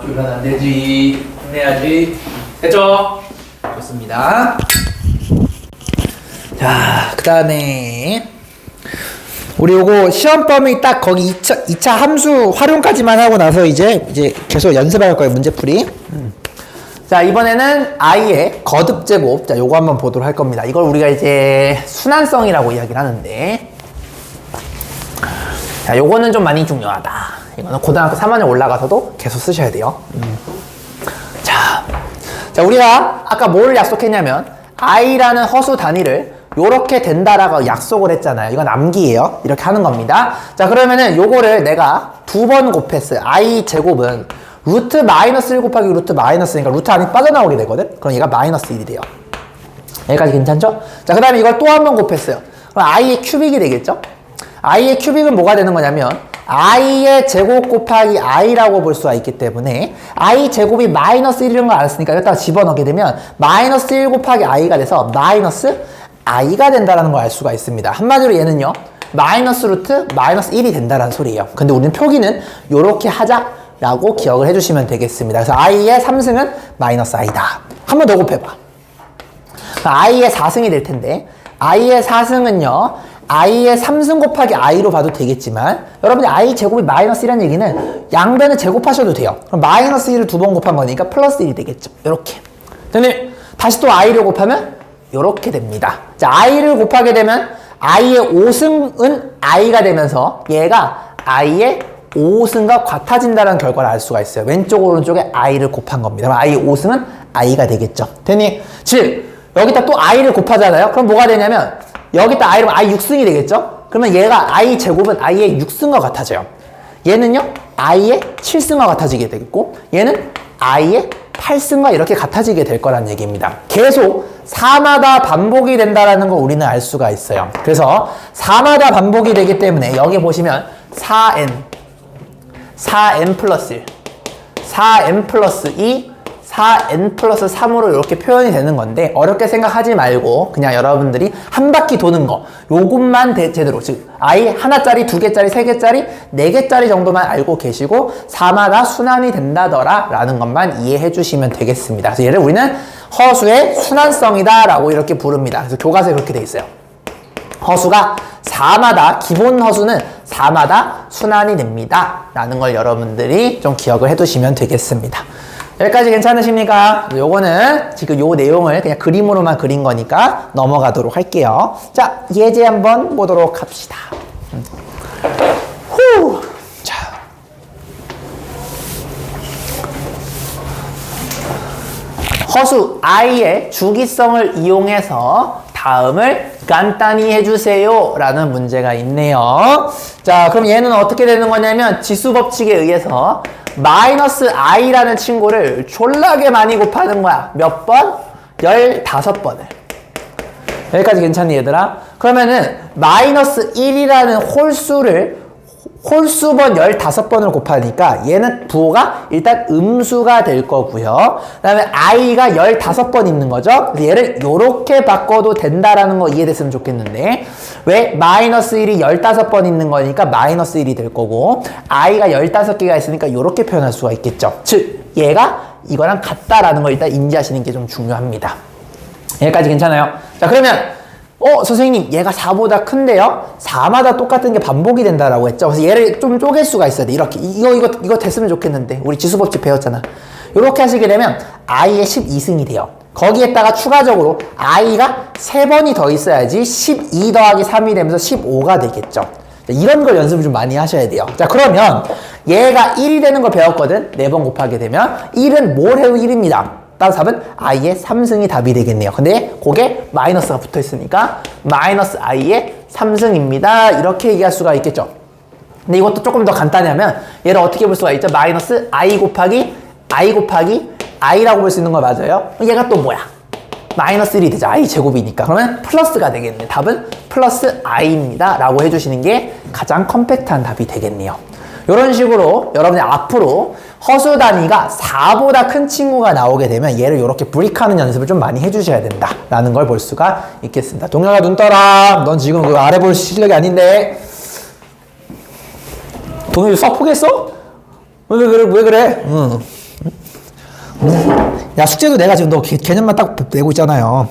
이건 안 되지. 해야지. 됐죠? 좋습니다. 자, 그 다음에 우리 요거 시험 범위 딱 거기 2차 함수 활용까지만 하고 나서 이제 계속 연습할 거예요. 문제풀이. 자, 이번에는 i의 거듭제곱. 자, 요거 한번 보도록 할 겁니다. 이걸 우리가 이제 순환성이라고 이야기를 하는데, 자, 요거는 좀 많이 중요하다. 이거는 고등학교 3학년 올라가서도 계속 쓰셔야 돼요. 자, 우리가 아까 뭘 약속했냐면 i라는 허수 단위를 요렇게 된다라고 약속을 했잖아요. 이건 암기예요. 이렇게 하는 겁니다. 자, 그러면은 요거를 내가 두 번 곱했어요. i 제곱은 루트 마이너스 1 곱하기 루트 마이너스니까 루트 안이 빠져나오게 되거든. 그럼 얘가 마이너스 1이 돼요. 여기까지 괜찮죠? 자, 그 다음에 이걸 또 한 번 곱했어요. 그럼 i의 큐빅이 되겠죠? i의 큐빅은 뭐가 되는 거냐면 i의 제곱 곱하기 i라고 볼 수가 있기 때문에 i 제곱이 마이너스 1이라는 걸 알았으니까 여기다가 집어넣게 되면 마이너스 1 곱하기 i가 돼서 마이너스 i가 된다는 걸 알 수가 있습니다. 한마디로 얘는요. 마이너스 루트 마이너스 1이 된다는 소리예요. 근데 우리는 표기는 이렇게 하자라고 기억을 해주시면 되겠습니다. 그래서 i의 3승은 마이너스 i다. 한 번 더 곱해봐. i의 4승이 될 텐데 i의 4승은요. i의 3승 곱하기 i로 봐도 되겠지만 여러분들 i 제곱이 마이너스 1이라는 얘기는 양변을 제곱하셔도 돼요. 그럼 마이너스 1을 두 번 곱한 거니까 플러스 1이 되겠죠. 이렇게. 근데 다시 또 i를 곱하면 이렇게 됩니다. 자, i를 곱하게 되면 i의 5승은 i가 되면서 얘가 i의 5승과 같아진다는 결과를 알 수가 있어요. 왼쪽 오른쪽에 i를 곱한 겁니다. 그럼 i의 5승은 i가 되겠죠. 됐니? 즉 여기다 또 i를 곱하잖아요. 그럼 뭐가 되냐면 여기다 i로 i 6승이 되겠죠? 그러면 얘가 i 제곱은 i의 6승과 같아져요. 얘는요 i의 7승과 같아지게 되겠고 얘는 i의 8승과 이렇게 같아지게 될 거란 얘기입니다. 계속 4마다 반복이 된다는 걸 우리는 알 수가 있어요. 그래서 4마다 반복이 되기 때문에 여기 보시면 4n 플러스 1, 4n 플러스 2, 4n 플러스 3으로 이렇게 표현이 되는 건데 어렵게 생각하지 말고 그냥 여러분들이 한 바퀴 도는 거 요것만 제대로 즉 i 하나짜리, 두 개짜리, 세 개짜리, 네 개짜리 정도만 알고 계시고 4마다 순환이 된다더라 라는 것만 이해해 주시면 되겠습니다. 그래서 얘를 우리는 허수의 순환성이다 라고 이렇게 부릅니다. 그래서 교과서에 그렇게 돼 있어요. 허수가 4마다 기본 허수는 4마다 순환이 됩니다 라는 걸 여러분들이 좀 기억을 해 두시면 되겠습니다. 여기까지 괜찮으십니까? 요거는 지금 요 내용을 그냥 그림으로만 그린 거니까 넘어가도록 할게요. 자, 예제 한번 보도록 합시다. 후. 자. 허수 i의 주기성을 이용해서 다음을 간단히 해주세요 라는 문제가 있네요. 자, 그럼 얘는 어떻게 되는 거냐면 지수 법칙에 의해서 마이너스 i라는 친구를 졸라게 많이 곱하는 거야. 몇 번? 15번을. 여기까지 괜찮니 얘들아? 그러면은 마이너스 1이라는 홀수번 15번을 곱하니까 얘는 부호가 일단 음수가 될 거고요. 그 다음에 i가 15번 있는 거죠. 그래서 얘를 요렇게 바꿔도 된다라는 거 이해됐으면 좋겠는데 왜? 마이너스 1이 15번 있는 거니까 마이너스 1이 될 거고 i가 15개가 있으니까 요렇게 표현할 수가 있겠죠. 즉 얘가 이거랑 같다라는 걸 일단 인지하시는 게 좀 중요합니다. 여기까지 괜찮아요? 자, 그러면 선생님 얘가 4보다 큰데요? 4마다 똑같은 게 반복이 된다라고 했죠. 그래서 얘를 좀 쪼갤 수가 있어야 돼. 이렇게 이거 됐으면 좋겠는데 우리 지수법칙 배웠잖아. 이렇게 하시게 되면 i의 12승이 돼요. 거기에다가 추가적으로 i가 3번이 더 있어야지 12 더하기 3이 되면서 15가 되겠죠. 이런 걸 연습을 좀 많이 하셔야 돼요. 자, 그러면 얘가 1이 되는 걸 배웠거든. 4번 곱하게 되면 1은 뭘 해도 1입니다. 따라서 답은 i의 3승이 답이 되겠네요. 근데 그게 마이너스가 붙어 있으니까 마이너스 i의 3승입니다. 이렇게 얘기할 수가 있겠죠. 근데 이것도 조금 더 간단하면 얘를 어떻게 볼 수가 있죠? 마이너스 i 곱하기 i라고 볼 수 있는 거 맞아요? 얘가 또 뭐야? 마이너스 1이 되죠. i 제곱이니까. 그러면 플러스가 되겠네. 답은 플러스 i입니다. 라고 해주시는 게 가장 컴팩트한 답이 되겠네요. 이런 식으로 여러분이 앞으로 허수 단위가 4보다 큰 친구가 나오게 되면 얘를 이렇게 브릭하는 연습을 좀 많이 해주셔야 된다라는 걸 볼 수가 있겠습니다. 동혁아 눈 떠라. 넌 지금 그 아래 볼 실력이 아닌데. 동혁이 수학 포기했어? 왜 그래? 야, 숙제도 내가 지금 너 개념만 딱 내고 있잖아요.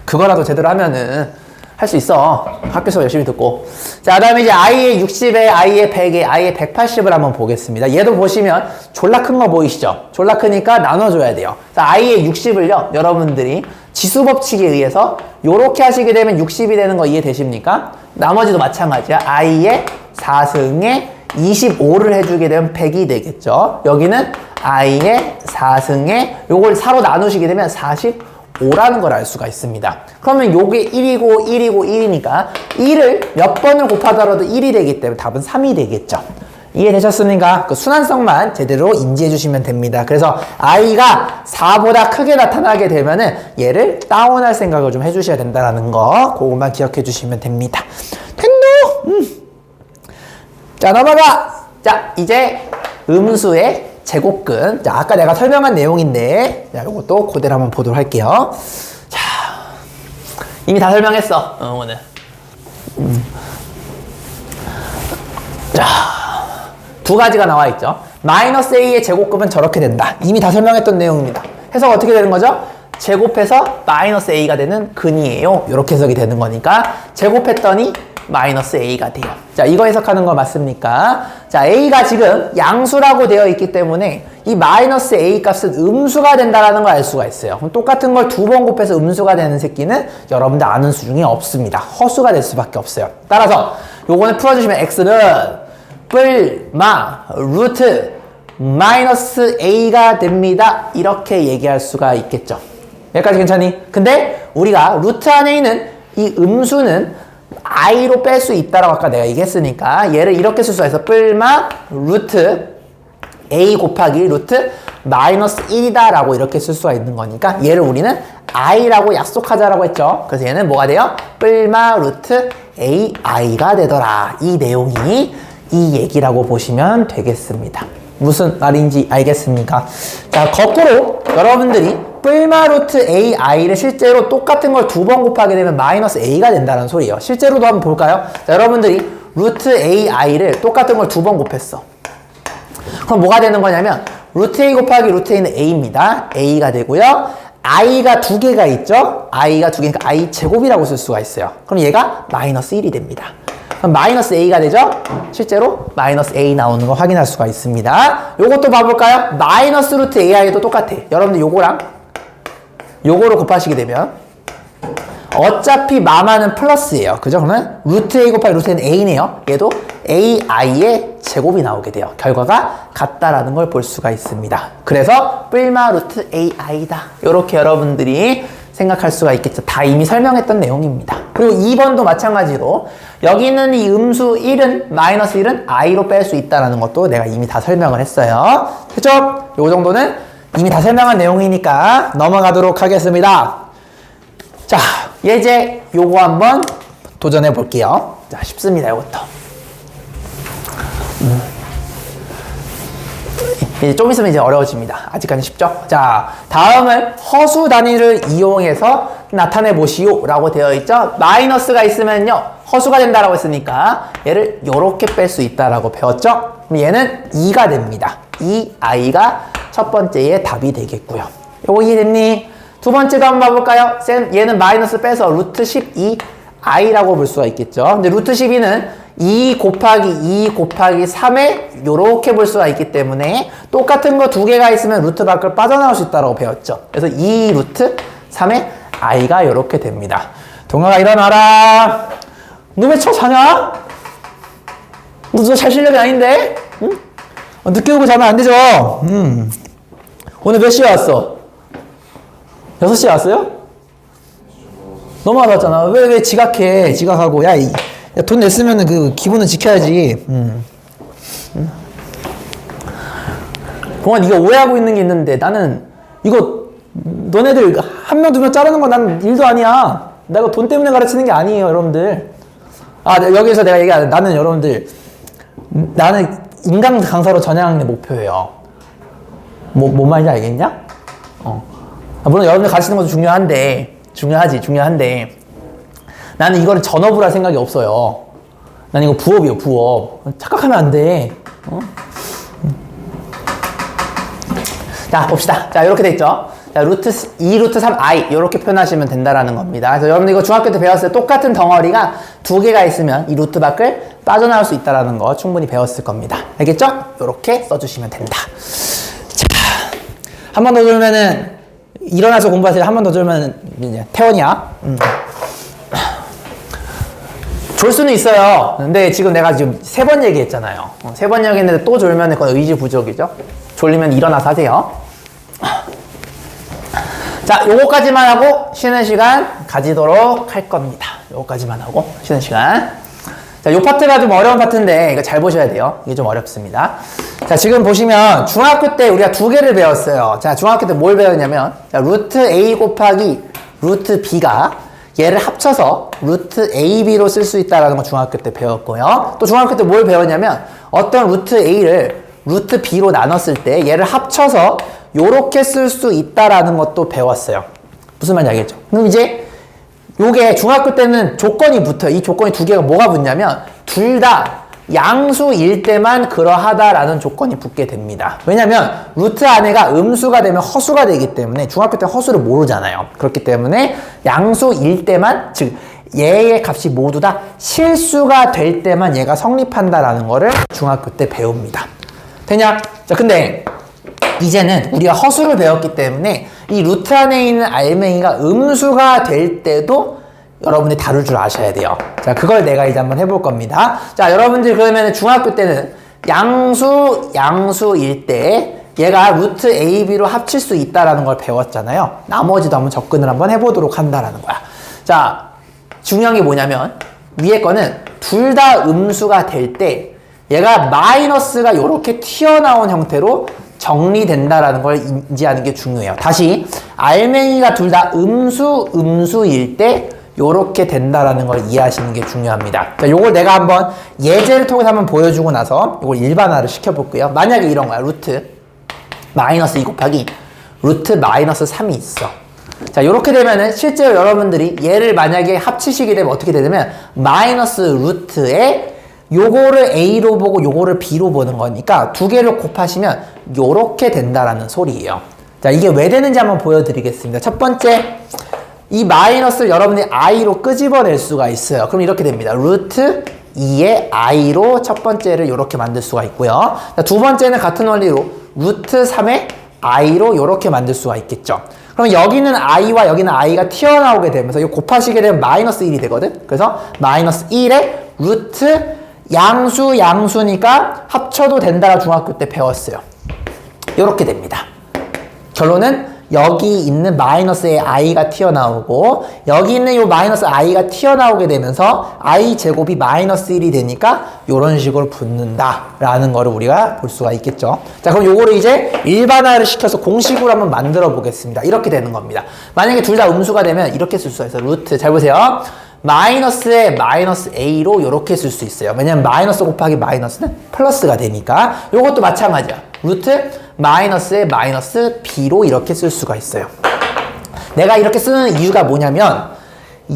그거라도 제대로 하면은 할 수 있어. 학교에서 열심히 듣고. 자, 그 다음에 이제 i의 60에 i의 100에 i의 180을 한번 보겠습니다. 얘도 보시면 졸라 큰 거 보이시죠? 졸라 크니까 나눠줘야 돼요. 자, i의 60을요, 여러분들이 지수 법칙에 의해서 요렇게 하시게 되면 60이 되는 거 이해되십니까? 나머지도 마찬가지야. i의 4승에 25를 해주게 되면 100이 되겠죠. 여기는 i의 4승에 요걸 4로 나누시게 되면 45라는 걸 알 수가 있습니다. 그러면 요게 1이고 1이니까 1을 몇 번을 곱하더라도 1이 되기 때문에 답은 3이 되겠죠. 이해되셨습니까? 그 순환성만 제대로 인지해 주시면 됩니다. 그래서 i가 4보다 크게 나타나게 되면은 얘를 다운할 생각을 좀 해주셔야 된다는 거, 그것만 기억해 주시면 됩니다. 됐노? 자, 넘어가! 자, 이제 음수의 제곱근. 자, 아까 내가 설명한 내용인데, 자, 요것도 그대로 한번 보도록 할게요. 자, 이미 다 설명했어, 오늘. 자, 두 가지가 나와 있죠. 마이너스 a의 제곱급은 저렇게 된다. 이미 다 설명했던 내용입니다. 해석 어떻게 되는 거죠? 제곱해서 마이너스 a가 되는 근이에요. 이렇게 해석이 되는 거니까 제곱했더니 마이너스 a가 돼요. 자, 이거 해석하는 거 맞습니까? 자, a가 지금 양수라고 되어 있기 때문에 이 마이너스 a 값은 음수가 된다라는 걸 알 수가 있어요. 그럼 똑같은 걸 두 번 곱해서 음수가 되는 새끼는 여러분들 아는 수 중에 없습니다. 허수가 될 수밖에 없어요. 따라서 요거는 풀어주시면 x는 뿔마 루트 마이너스 a가 됩니다. 이렇게 얘기할 수가 있겠죠. 여기까지 괜찮니? 근데 우리가 루트 안에 있는 이 음수는 i로 뺄 수 있다라고 아까 내가 얘기했으니까 얘를 이렇게 쓸 수가 있어. 뿔마 루트 a 곱하기 루트 마이너스 1이다 라고 이렇게 쓸 수가 있는 거니까 얘를 우리는 i라고 약속하자라고 했죠. 그래서 얘는 뭐가 돼요? 뿔마 루트 ai가 되더라. 이 내용이 이 얘기라고 보시면 되겠습니다. 무슨 말인지 알겠습니까? 자, 거꾸로 여러분들이 뿔마 루트 ai를 실제로 똑같은 걸 두 번 곱하게 되면 마이너스 a가 된다는 소리예요. 실제로도 한번 볼까요? 자, 여러분들이 루트 ai를 똑같은 걸 두 번 곱했어. 그럼 뭐가 되는 거냐면 루트 a 곱하기 루트 a는 a입니다. a가 되고요. i가 두 개가 있죠? i가 두 개니까 i 제곱이라고 쓸 수가 있어요. 그럼 얘가 마이너스 1이 됩니다. 그럼 마이너스 a가 되죠? 실제로 마이너스 a 나오는 거 확인할 수가 있습니다. 요것도 봐볼까요? 마이너스 루트 ai도 똑같아. 여러분들 요거랑 요거를 곱하시게 되면 어차피 마마는 플러스예요. 그죠? 그러면 루트 a 곱하기 루트 a는 a네요. 얘도 ai의 제곱이 나오게 돼요. 결과가 같다라는 걸 볼 수가 있습니다. 그래서 뿔마 루트 ai다. 요렇게 여러분들이 생각할 수가 있겠죠. 다 이미 설명했던 내용입니다. 그리고 2번도 마찬가지로 여기 있는 이 음수 1은 마이너스 1은 i로 뺄 수 있다는 것도 내가 이미 다 설명을 했어요. 그쵸? 요 정도는 이미 다 설명한 내용이니까 넘어가도록 하겠습니다. 자, 예제 요거 한번 도전해 볼게요. 자, 쉽습니다. 요것도. 이제 좀 있으면 이제 어려워집니다. 아직까지 쉽죠? 자, 다음은 허수 단위를 이용해서 나타내 보시오 라고 되어 있죠? 마이너스가 있으면요 허수가 된다라고 했으니까 얘를 요렇게 뺄 수 있다라고 배웠죠? 그럼 얘는 2가 됩니다. 이 i가 첫 번째의 답이 되겠고요. 요거 이해됐니? 두 번째도 한번 봐볼까요? 쌤, 얘는 마이너스 빼서 루트 12i라고 볼 수가 있겠죠. 근데 루트 12는 2 곱하기 2 곱하기 3에 요렇게 볼 수가 있기 때문에 똑같은 거 두 개가 있으면 루트 밖을 빠져나올 수 있다고 배웠죠. 그래서 2 루트 3에 i가 요렇게 됩니다. 동아가 일어나라. 너 왜 쳐 자냐? 너 잘 실력이 아닌데? 응? 늦게 오고 자면 안 되죠? 오늘 몇 시에 왔어? 6시에 왔어요? 너무 많았잖아. 왜 지각해? 지각하고. 야, 돈 냈으면 그 기분은 지켜야지. 동안 네가 오해하고 있는 게 있는데 나는 이거 너네들 한 명 두 명 자르는 건 난 일도 아니야. 내가 돈 때문에 가르치는 게 아니에요, 여러분들. 아, 여기서 내가 얘기하는 나는 여러분들 나는 인강 강사로 전향하는 게 목표예요. 뭔 말인지 알겠냐? 물론 여러분들 가르치는 것도 중요한데 나는 이거를 전업으로 할 생각이 없어요. 난 이거 부업이에요, 부업. 착각하면 안 돼. 자, 봅시다. 자, 이렇게 돼 있죠. 자, 루트 2 루트 3i 이렇게 표현하시면 된다라는 겁니다. 그래서 여러분들 이거 중학교 때 배웠을 때 똑같은 덩어리가 두 개가 있으면 이 루트 밖을 빠져나올 수 있다라는 거 충분히 배웠을 겁니다. 알겠죠? 이렇게 써주시면 된다. 자, 한 번 더 졸면은 일어나서 공부하세요. 한 번 더 졸면 이제 태원이야. 졸 수는 있어요. 근데 지금 내가 지금 3번 얘기했잖아요. 3번 얘기했는데 또 졸면 그건 의지 부족이죠. 졸리면 일어나서 하세요. 자, 요거까지만 하고 쉬는 시간 가지도록 할 겁니다. 요거까지만 하고 쉬는 시간. 자, 요 파트가 좀 어려운 파트인데 이거 잘 보셔야 돼요. 이게 좀 어렵습니다. 자, 지금 보시면 중학교 때 우리가 두 개를 배웠어요. 자, 중학교 때 뭘 배웠냐면 자, 루트 a 곱하기 루트 b가 얘를 합쳐서 루트 AB로 쓸 수 있다는 거 중학교 때 배웠고요. 또 중학교 때 뭘 배웠냐면 어떤 루트 A를 루트 B로 나눴을 때 얘를 합쳐서 요렇게 쓸 수 있다라는 것도 배웠어요. 무슨 말인지 알겠죠? 그럼 이제 요게 중학교 때는 조건이 붙어요. 이 조건이 두 개가 뭐가 붙냐면 둘 다 양수일 때만 그러하다라는 조건이 붙게 됩니다. 왜냐면 루트 안에가 음수가 되면 허수가 되기 때문에 중학교 때 허수를 모르잖아요. 그렇기 때문에 양수일 때만, 즉 얘의 값이 모두 다 실수가 될 때만 얘가 성립한다라는 거를 중학교 때 배웁니다. 되냐? 자, 근데 이제는 우리가 허수를 배웠기 때문에 이 루트 안에 있는 알맹이가 음수가 될 때도 여러분들이 다룰 줄 아셔야 돼요. 자, 그걸 내가 이제 한번 해볼 겁니다. 자, 여러분들 그러면 중학교 때는 양수일 때 얘가 루트 AB로 합칠 수 있다라는 걸 배웠잖아요. 나머지도 한번 접근을 한번 해보도록 한다라는 거야. 자, 중요한 게 뭐냐면 위에 거는 둘 다 음수가 될 때 얘가 마이너스가 이렇게 튀어나온 형태로 정리된다라는 걸 인지하는 게 중요해요. 다시 알맹이가 둘 다 음수일 때 요렇게 된다라는 걸 이해하시는 게 중요합니다. 자, 요걸 내가 한번 예제를 통해서 한번 보여주고 나서 요걸 일반화를 시켜볼게요. 만약에 이런 거야. 루트 마이너스 2 곱하기 루트 마이너스 3이 있어. 자, 요렇게 되면은 실제로 여러분들이 얘를 만약에 합치시게 되면 어떻게 되냐면 마이너스 루트에 요거를 A로 보고 요거를 B로 보는 거니까 두 개를 곱하시면 요렇게 된다라는 소리예요. 자, 이게 왜 되는지 한번 보여드리겠습니다. 첫 번째, 이 마이너스를 여러분이 i로 끄집어낼 수가 있어요. 그럼 이렇게 됩니다. 루트 2의 i로 첫 번째를 이렇게 만들 수가 있고요. 두 번째는 같은 원리로 루트 3의 i로 이렇게 만들 수가 있겠죠. 그럼 여기는 i와 여기는 i가 튀어나오게 되면서 이거 곱하시게 되면 마이너스 1이 되거든. 그래서 마이너스 1의 루트 양수니까 합쳐도 된다라 중학교 때 배웠어요. 이렇게 됩니다. 결론은 여기 있는 마이너스의 i가 튀어나오고 여기 있는 이 마이너스 i가 튀어나오게 되면서 i 제곱이 마이너스 1이 되니까 이런 식으로 붙는다라는 거를 우리가 볼 수가 있겠죠. 자, 그럼 요거를 이제 일반화를 시켜서 공식으로 한번 만들어 보겠습니다. 이렇게 되는 겁니다. 만약에 둘 다 음수가 되면 이렇게 쓸 수가 있어요. 루트, 잘 보세요. 마이너스에 마이너스 a로 이렇게 쓸 수 있어요. 왜냐면 마이너스 곱하기 마이너스는 플러스가 되니까. 요것도 마찬가지야. 루트 마이너스에 마이너스 b로 이렇게 쓸 수가 있어요. 내가 이렇게 쓰는 이유가 뭐냐면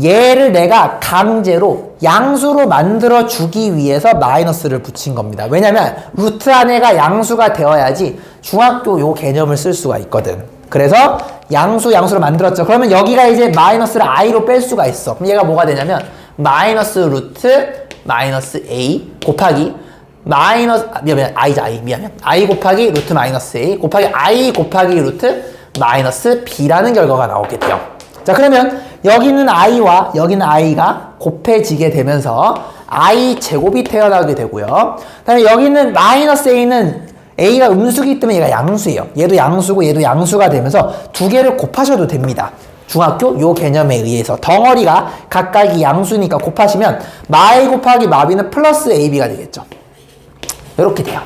얘를 내가 강제로 양수로 만들어 주기 위해서 마이너스를 붙인 겁니다. 왜냐면 루트 안에가 양수가 되어야지 중학교 요 개념을 쓸 수가 있거든. 그래서 양수로 만들었죠. 그러면 여기가 이제 마이너스를 i로 뺄 수가 있어. 그럼 얘가 뭐가 되냐면 마이너스 루트 마이너스 a 곱하기 마이너스 i 곱하기 루트 마이너스 a 곱하기 i 곱하기 루트 마이너스 b라는 결과가 나오게 돼요. 자, 그러면 여기 있는 i와 여기 있는 i가 곱해지게 되면서 i 제곱이 태어나게 되고요. 그다음에 여기 있는 마이너스 a는 a가 음수기 때문에 얘가 양수예요. 얘도 양수고 얘도 양수가 되면서 두 개를 곱하셔도 됩니다. 중학교 요 개념에 의해서 덩어리가 각각이 양수니까 곱하시면 마이 곱하기 마비는 플러스 ab가 되겠죠. 이렇게 돼요.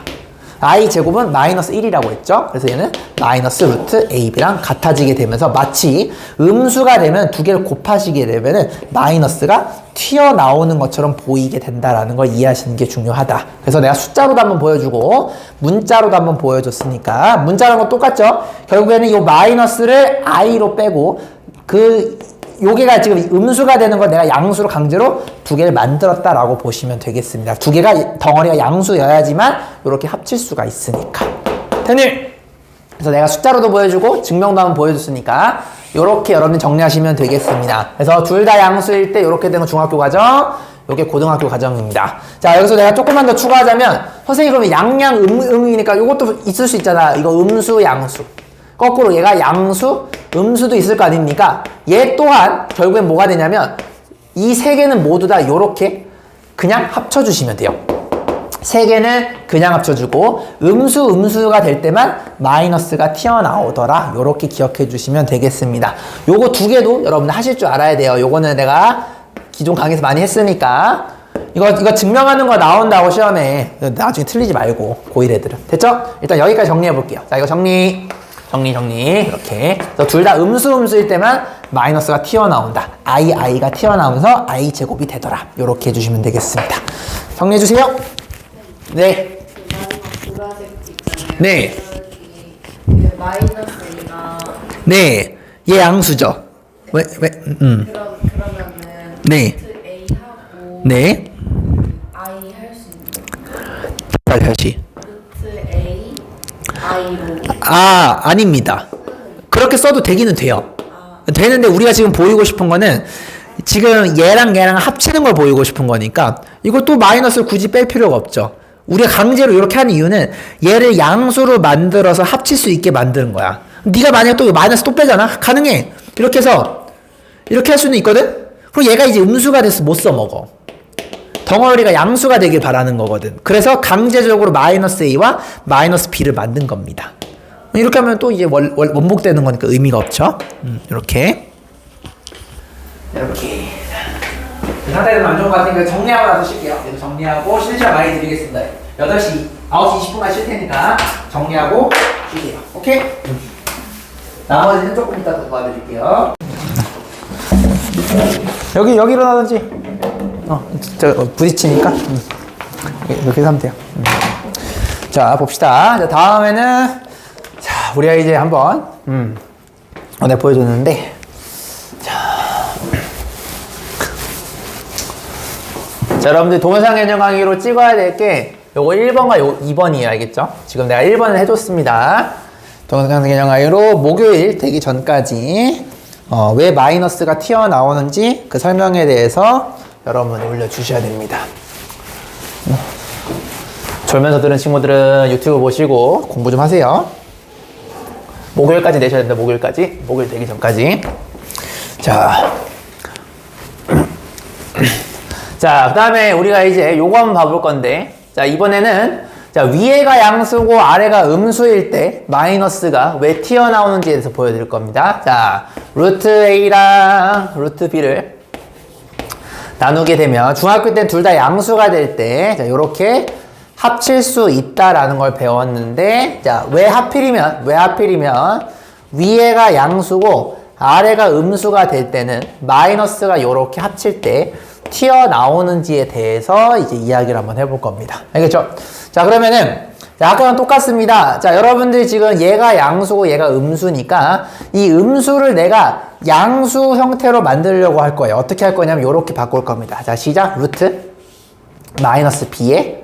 i 제곱은 마이너스 1이라고 했죠. 그래서 얘는 마이너스 루트 ab랑 같아지게 되면서 마치 음수가 되면 두 개를 곱하시게 되면은 마이너스가 튀어나오는 것처럼 보이게 된다라는 걸 이해하시는 게 중요하다. 그래서 내가 숫자로도 한번 보여주고 문자로도 한번 보여줬으니까 문자랑 건 똑같죠. 결국에는 이 마이너스를 i로 빼고 요게가 지금 음수가 되는 걸 내가 양수로 강제로 두 개를 만들었다라고 보시면 되겠습니다. 두 개가 덩어리가 양수여야지만 이렇게 합칠 수가 있으니까. 됐니? 그래서 내가 숫자로도 보여주고 증명도 한번 보여줬으니까 이렇게 여러분 정리하시면 되겠습니다. 그래서 둘 다 양수일 때 이렇게 되는 중학교 과정, 이게 고등학교 과정입니다. 자, 여기서 내가 조금만 더 추가하자면 선생님 그러면 양양음이니까 이것도 있을 수 있잖아. 이거 음수 양수. 거꾸로 얘가 양수, 음수도 있을 거 아닙니까? 얘 또한 결국엔 뭐가 되냐면 이 세 개는 모두 다 요렇게 그냥 합쳐주시면 돼요. 세 개는 그냥 합쳐주고 음수가 될 때만 마이너스가 튀어나오더라. 요렇게 기억해 주시면 되겠습니다. 요거 두 개도 여러분들 하실 줄 알아야 돼요. 요거는 내가 기존 강의에서 많이 했으니까 이거 증명하는 거 나온다고 시험에 나중에 틀리지 말고 고1 애들은. 됐죠? 일단 여기까지 정리해 볼게요. 자, 이거 정리. 정리. 이렇게. 그래서 둘 다 음수일 때만 마이너스가 튀어나온다. i가 튀어나오면서 i 제곱이 되더라. 이렇게 해주시면 되겠습니다. 정리해주세요. 네.
그 마지막 보라색 있잖아요.
네.
여기 그 마이너스 A가
네. 얘 양수죠.
그러면은
네.
루트 A 하고
네.
I 할 수 있는
다시.
루트 A I로
아닙니다. 그렇게 써도 되기는 돼요. 되는데 우리가 지금 보이고 싶은 거는 지금 얘랑 합치는 걸 보이고 싶은 거니까 이것도 마이너스를 굳이 뺄 필요가 없죠. 우리가 강제로 이렇게 하는 이유는 얘를 양수로 만들어서 합칠 수 있게 만드는 거야. 네가 만약에 또 마이너스 또 빼잖아? 가능해. 이렇게 해서 이렇게 할 수는 있거든? 그럼 얘가 이제 음수가 돼서 못 써먹어. 덩어리가 양수가 되길 바라는 거거든. 그래서 강제적으로 마이너스 A와 마이너스 B를 만든 겁니다. 이렇게 하면 또 이제 원복되는 거니까 의미가 없죠. 이렇게. 이 상태에서 안 좋은 것 같으니까 정리하고 나서 쉴게요. 정리하고 쉴 시간 많이 드리겠습니다. 9시 20분까지 쉴 테니까 정리하고 쉴게요. 오케이? 나머지는 조금 이따 더 도와드릴게요. 여기 일어나든지. 부딪히니까. 이렇게 하면 돼요. 자, 봅시다. 자, 다음에는 자, 우리가 이제 한번 오늘 보여줬는데 자, 여러분들 동영상 개념 강의로 찍어야 될 게 요거 1번과 요 2번이에요. 알겠죠? 지금 내가 1번을 해줬습니다. 동영상 개념 강의로 목요일 되기 전까지 왜 마이너스가 튀어나오는지 그 설명에 대해서 여러분이 올려주셔야 됩니다. 졸면서 들은 친구들은 유튜브 보시고 공부 좀 하세요. 목요일까지 내셔야 된다. 목요일까지. 목요일 되기 전까지. 자, 그 다음에 우리가 이제 요거 한번 봐볼 건데, 자, 이번에는 자, 위에가 양수고 아래가 음수일 때 마이너스가 왜 튀어나오는지에 대해서 보여드릴 겁니다. 자, 루트 A랑 루트 B를 나누게 되면 중학교 때 둘 다 양수가 될 때, 자, 요렇게 합칠 수 있다라는 걸 배웠는데, 자, 왜 하필이면 위에가 양수고 아래가 음수가 될 때는 마이너스가 요렇게 합칠 때 튀어나오는지에 대해서 이제 이야기를 한번 해볼 겁니다. 알겠죠? 자, 그러면은 자, 아까랑 똑같습니다. 자, 여러분들 지금 얘가 양수고 얘가 음수니까 이 음수를 내가 양수 형태로 만들려고 할 거예요. 어떻게 할 거냐면 요렇게 바꿀 겁니다. 자, 시작. 루트 마이너스 b에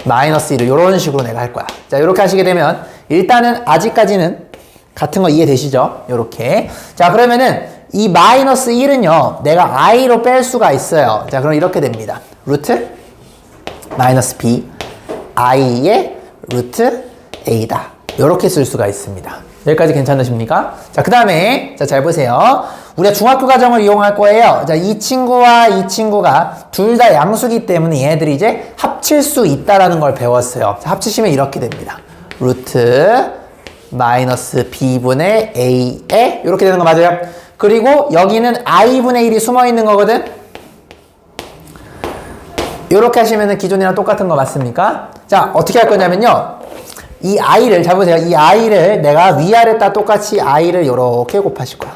마이너스 1을 요런 식으로 내가 할 거야. 자, 요렇게 하시게 되면 일단은 아직까지는 같은 거 이해되시죠? 요렇게. 자, 그러면은 이 마이너스 1은요, 내가 i로 뺄 수가 있어요. 자, 그럼 이렇게 됩니다. 루트 마이너스 b i의 루트 a다. 요렇게 쓸 수가 있습니다. 여기까지 괜찮으십니까? 자, 그 다음에 자, 잘 보세요. 우리가 중학교 과정을 이용할 거예요. 자, 이 친구와 이 친구가 둘 다 양수기 때문에 얘네들이 이제 합칠 수 있다라는 걸 배웠어요. 자, 합치시면 이렇게 됩니다. 루트 마이너스 b분의 a에 이렇게 되는 거 맞아요? 그리고 여기는 i분의 1이 숨어 있는 거거든? 이렇게 하시면 기존이랑 똑같은 거 맞습니까? 자, 어떻게 할 거냐면요. 이 i를, 잘 보세요. 이 i를 내가 위아래 따 똑같이 i를 이렇게 곱하실 거야.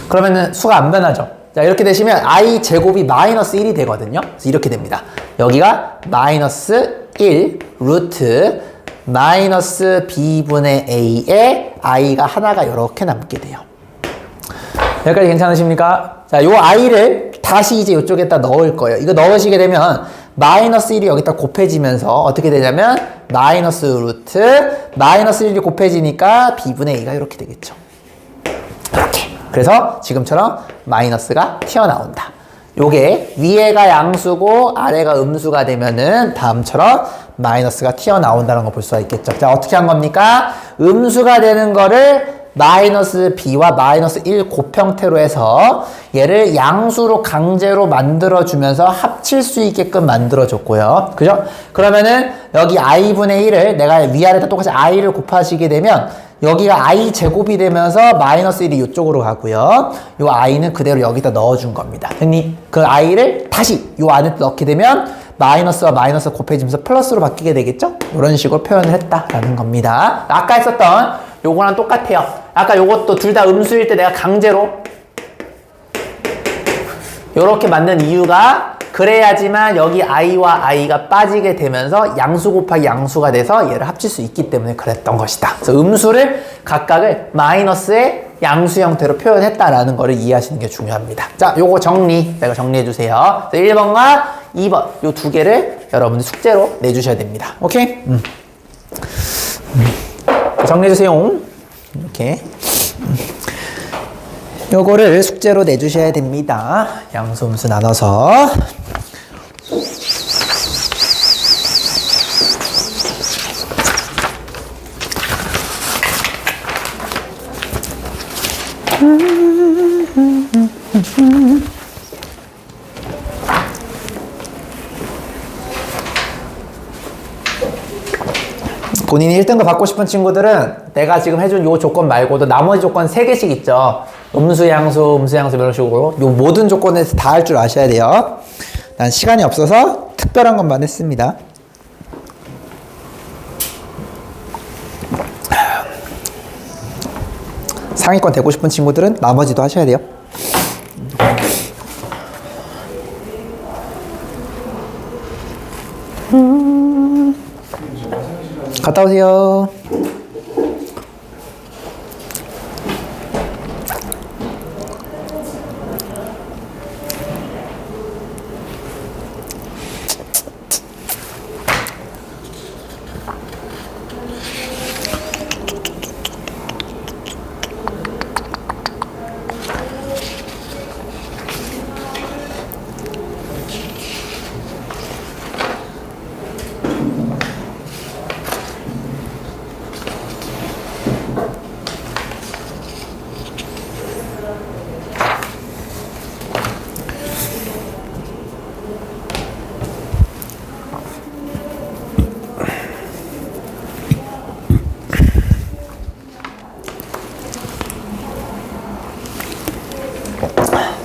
그러면은 수가 안 변하죠. 자, 이렇게 되시면 i 제곱이 마이너스 1이 되거든요. 그래서 이렇게 됩니다. 여기가 마이너스 1 루트 마이너스 b분의 a에 i가 하나가 이렇게 남게 돼요. 여기까지 괜찮으십니까? 자, 요 i를 다시 이제 이쪽에다 넣을 거예요. 이거 넣으시게 되면 마이너스 1이 여기다 곱해지면서 어떻게 되냐면 마이너스 루트 마이너스 1이 곱해지니까 b분의 a가 이렇게 되겠죠. 이렇게. 그래서 지금처럼 마이너스가 튀어나온다. 요게 위에가 양수고 아래가 음수가 되면은 다음처럼 마이너스가 튀어나온다는 걸 볼 수가 있겠죠. 자, 어떻게 한 겁니까? 음수가 되는 거를 마이너스 b와 마이너스 1 곱형태로 해서 얘를 양수로 강제로 만들어주면서 합칠 수 있게끔 만들어줬고요. 그죠? 그러면은 여기 i분의 1을 내가 위아래다 똑같이 i를 곱하시게 되면 여기가 i 제곱이 되면서 마이너스 1이 이쪽으로 가고요. 요 i는 그대로 여기다 넣어준 겁니다. 됐니? 그 i를 다시 요 안에 넣게 되면 마이너스와 마이너스 곱해지면서 플러스로 바뀌게 되겠죠? 이런 식으로 표현을 했다라는 겁니다. 아까 했었던 요거랑 똑같아요. 아까 요것도 둘 다 음수일 때 내가 강제로 요렇게 만든 이유가 그래야지만 여기 i와 i가 빠지게 되면서 양수 곱하기 양수가 돼서 얘를 합칠 수 있기 때문에 그랬던 것이다. 그래서 음수를 각각을 마이너스의 양수 형태로 표현했다라는 거를 이해하시는 게 중요합니다. 자, 요거 내가 정리해 주세요. 1번과 2번 요 두 개를 여러분들 숙제로 내주셔야 됩니다. 오케이? 정리해 주세요. 이렇게. 요거를 숙제로 내주셔야 됩니다. 양수, 음수 나눠서. 본인이 1등급 받고 싶은 친구들은 내가 지금 해준 요 조건 말고도 나머지 조건 3개씩 있죠. 음수, 양수, 음수, 양수 이런 식으로 요 모든 조건에서 다 할 줄 아셔야 돼요. 난 시간이 없어서 특별한 것만 했습니다. 상위권 되고 싶은 친구들은 나머지도 하셔야 돼요. 갔다 오세요.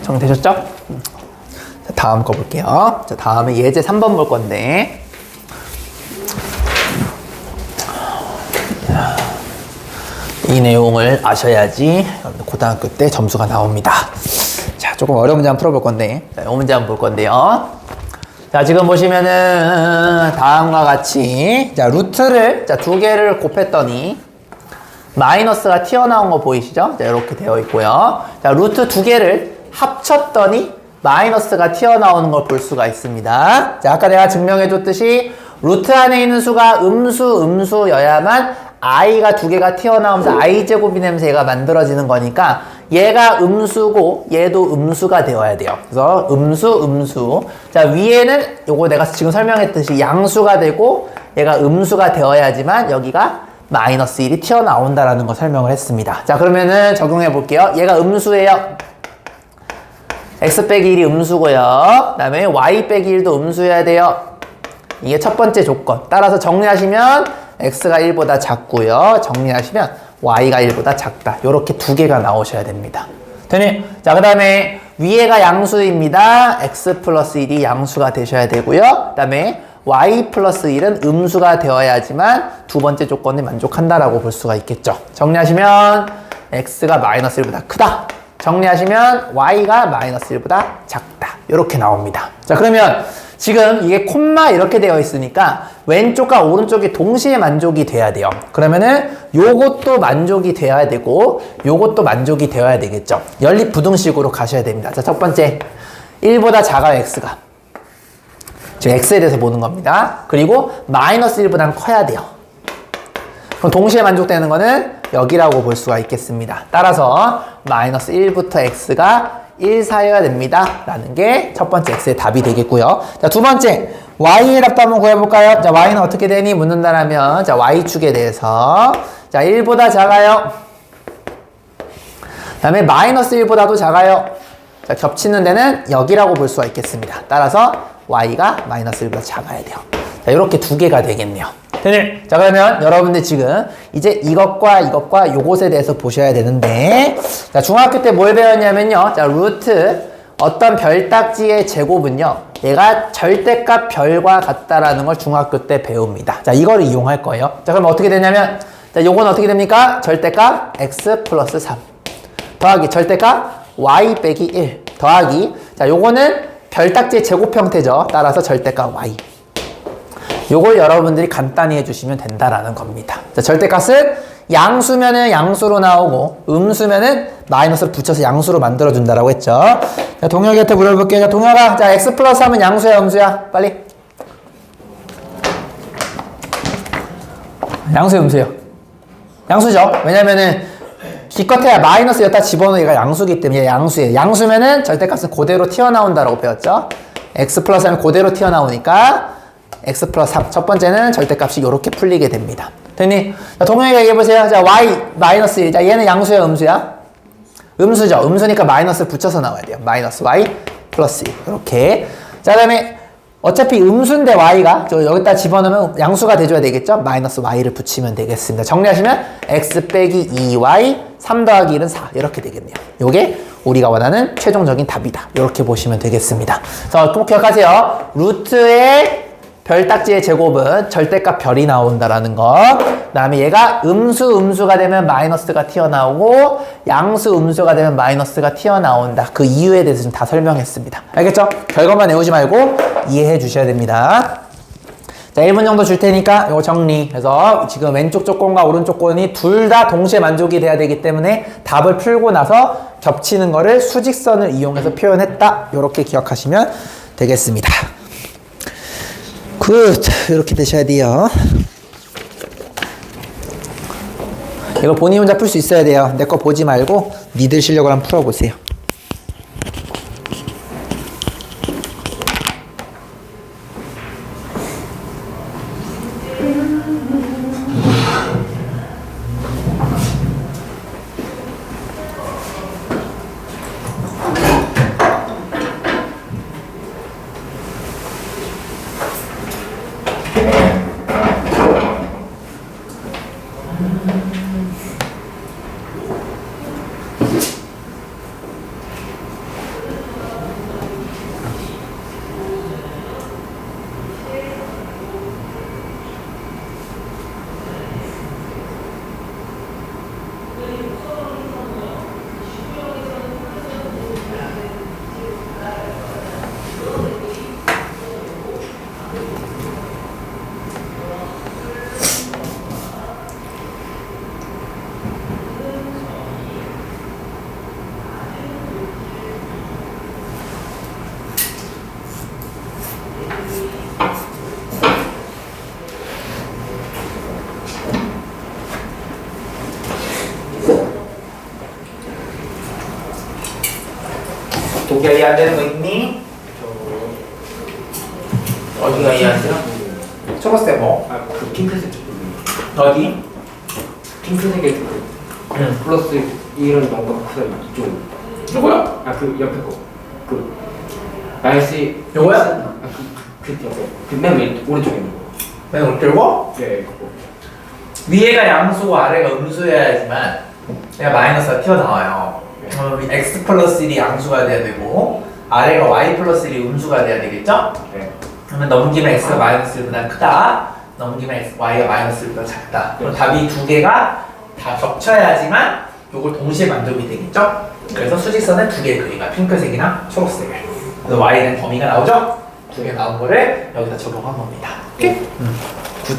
정되셨죠? 자, 다음 거 볼게요. 자, 다음에 예제 3번 볼 건데. 이 내용을 아셔야지 고등학교 때 점수가 나옵니다. 자, 조금 어려운 문제 한번 풀어볼 건데. 자, 이 문제 한번 볼 건데요. 자, 지금 보시면은 다음과 같이 자, 루트를 자, 2개를 곱했더니 마이너스가 튀어나온 거 보이시죠? 자, 이렇게 되어 있고요. 자, 루트 2개를 합쳤더니 마이너스가 튀어나오는 걸 볼 수가 있습니다. 자, 아까 내가 증명해 줬듯이 루트 안에 있는 수가 음수여야만 i가 2개가 튀어나오면서 i제곱이 되면서 얘가 만들어지는 거니까 얘가 음수고 얘도 음수가 되어야 돼요. 그래서 음수. 자, 위에는 요거 내가 지금 설명했듯이 양수가 되고 얘가 음수가 되어야지만 여기가 마이너스 1이 튀어나온다라는 거 설명을 했습니다. 자, 그러면은 적용해 볼게요. 얘가 음수예요. x 빼기 1이 음수고요. 그 다음에 y 빼기 1도 음수여야 돼요. 이게 첫 번째 조건. 따라서 정리하시면 x가 1보다 작고요. 정리하시면 y가 1보다 작다. 요렇게 2개가 나오셔야 됩니다. 되니? 자, 그 다음에 위에가 양수입니다. x 플러스 1이 양수가 되셔야 되고요. 그 다음에 y 플러스 1은 음수가 되어야지만 두 번째 조건에 만족한다라고 볼 수가 있겠죠. 정리하시면 x가 마이너스 1보다 크다. 정리하시면 y가 마이너스 1보다 작다. 이렇게 나옵니다. 자, 그러면 지금 이게 콤마 이렇게 되어 있으니까 왼쪽과 오른쪽이 동시에 만족이 돼야 돼요. 그러면은 요것도 만족이 돼야 되고 요것도 만족이 되어야 되겠죠. 연립부등식으로 가셔야 됩니다. 자, 첫 번째 1보다 작아요, x가. 지금 x에 대해서 보는 겁니다. 그리고 마이너스 1보다는 커야 돼요. 그럼 동시에 만족되는 거는 여기라고 볼 수가 있겠습니다. 따라서 마이너스 1부터 x가 1 사여야 됩니다. 라는 게 첫 번째 x의 답이 되겠고요. 자, 두 번째 y의 답도 한번 구해볼까요? 자, y는 어떻게 되니? 묻는다라면 자, y축에 대해서 자, 1보다 작아요. 그 다음에 마이너스 1보다도 작아요. 자, 겹치는 데는 여기라고 볼 수가 있겠습니다. 따라서 y가 마이너스 1보다 작아야 돼요. 자, 이렇게 2개가 되겠네요. 네. 자, 그러면 여러분들 지금 이제 이것과 요것에 대해서 보셔야 되는데, 자, 중학교 때 뭘 배웠냐면요. 자, 루트 어떤 별딱지의 제곱은요, 얘가 절대값 별과 같다라는 걸 중학교 때 배웁니다. 자, 이걸 이용할 거예요. 자, 그럼 어떻게 되냐면, 자, 요건 어떻게 됩니까? 절대값 x 플러스 3 더하기 절대값 y 빼기 1 더하기, 자, 요거는 별딱지의 제곱 형태죠. 따라서 절대값 y. 요걸 여러분들이 간단히 해주시면 된다라는 겁니다. 자, 절대값은 양수면은 양수로 나오고 음수면은 마이너스를 붙여서 양수로 만들어준다라고 했죠. 자, 동혁이한테 물어볼게요. 자, 동혁아, 자, x 플러스 하면 양수야, 음수야? 빨리. 양수야, 음수야? 양수죠. 왜냐면은 기껏해야 마이너스 여기다 집어넣으니까 양수기 때문에 양수예요. 양수면은 절대값은 그대로 튀어나온다라고 배웠죠. x 플러스 하면 그대로 튀어나오니까 x 플러스 3. 첫 번째는 절대값이 이렇게 풀리게 됩니다. 됐니? 자, 동영이가 얘기해보세요. 자, y 마이너스 1. 자, 얘는 양수야, 음수야? 음수죠. 음수니까 마이너스 붙여서 나와야 돼요. 마이너스 y 플러스 1. 이렇게. 자, 그 다음에 어차피 음수인데 y가 저 여기다 집어넣으면 양수가 돼줘야 되겠죠? 마이너스 y를 붙이면 되겠습니다. 정리하시면 x 빼기 2y 3 더하기 1은 4 이렇게 되겠네요. 요게 우리가 원하는 최종적인 답이다. 이렇게 보시면 되겠습니다. 자, 꼭 기억하세요. 루트의 별딱지의 제곱은 절대값 별이 나온다라는 거. 그 다음에 얘가 음수가 되면 마이너스가 튀어나오고 양수 음수가 되면 마이너스가 튀어나온다. 그 이유에 대해서 좀 다 설명했습니다. 알겠죠? 결과만 외우지 말고 이해해 주셔야 됩니다. 자, 1분 정도 줄 테니까 이거 정리해서 지금 왼쪽 조건과 오른쪽 조건이 둘 다 동시에 만족이 돼야 되기 때문에 답을 풀고 나서 겹치는 거를 수직선을 이용해서 표현했다. 이렇게 기억하시면 되겠습니다. 굿. 이렇게 되셔야 돼요. 이거 본인 혼자 풀 수 있어야 돼요. 내 거 보지 말고 니들 실력을 한번 풀어보세요. 동기가 이해 안 되는 거 있니? 어디가 이해 안 돼요? 초록색 뭐?
아, 그 핑크색
어디?
핑크색의 플러스 1은 뭔가 크다 이쪽.
요거요?
아, 그 옆에 거. 그 마이너스
요거야?
아, 그 옆에. 그맨 오른쪽에 있는 거.
맨 오른쪽?
네, 그거.
위에가 양수고 아래가 음수여야지만 얘가 마이너스가 튀어나와요. 그럼 x 플러스 1이 양수가 돼야 되고 아래가 y 플러스 1이 음수가 돼야 되겠죠?
네.
그러면 넘기면 x가 마이너스 1보다 크다. 넘기면 y가 마이너스 1보다 작다. 그럼 답이 두 개가 다 겹쳐야지만 요걸 동시에 만족이 되겠죠? 그래서 수직선은 두 개의 그림가 핑크색이랑 초록색을. 그래서 y는 범위가 나오죠? 두 개 나온 거를 여기다 적용한 겁니다. 오케이? 굿.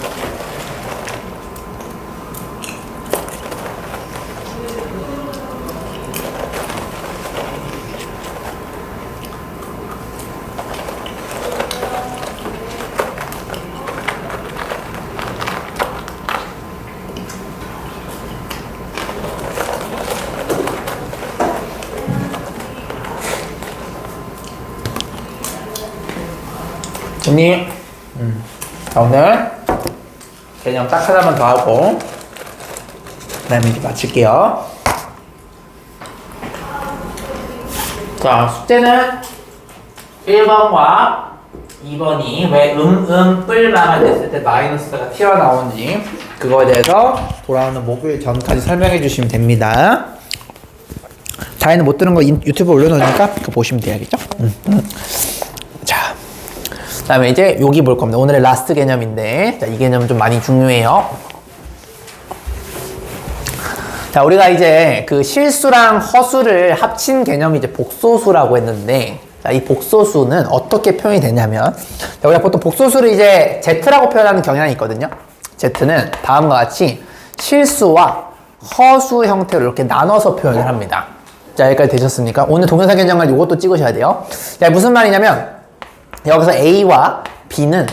언니, 자, 오늘 개념 딱 하나만 더 하고 그 다음에 이제 마칠게요. 자, 숙제는 1번과 2번이 왜 뿔마가 됐을 때 마이너스가 튀어나오는지 그거에 대해서 돌아오는 목요일 전까지 설명해 주시면 됩니다. 자기는 못 들은 거 유튜브에 올려놓으니까 그거 보시면 돼야겠죠? 자, 그 다음에 이제 여기 볼 겁니다. 오늘의 라스트 개념인데, 자, 이 개념은 좀 많이 중요해요. 자, 우리가 이제 그 실수랑 허수를 합친 개념이 이제 복소수라고 했는데, 자, 이 복소수는 어떻게 표현이 되냐면, 자, 우리가 보통 복소수를 이제 Z라고 표현하는 경향이 있거든요. Z는 다음과 같이 실수와 허수 형태로 이렇게 나눠서 표현을 합니다. 자, 여기까지 되셨습니까? 오늘 동영상 개념을 이것도 찍으셔야 돼요. 자, 무슨 말이냐면, 여기서 A와 B는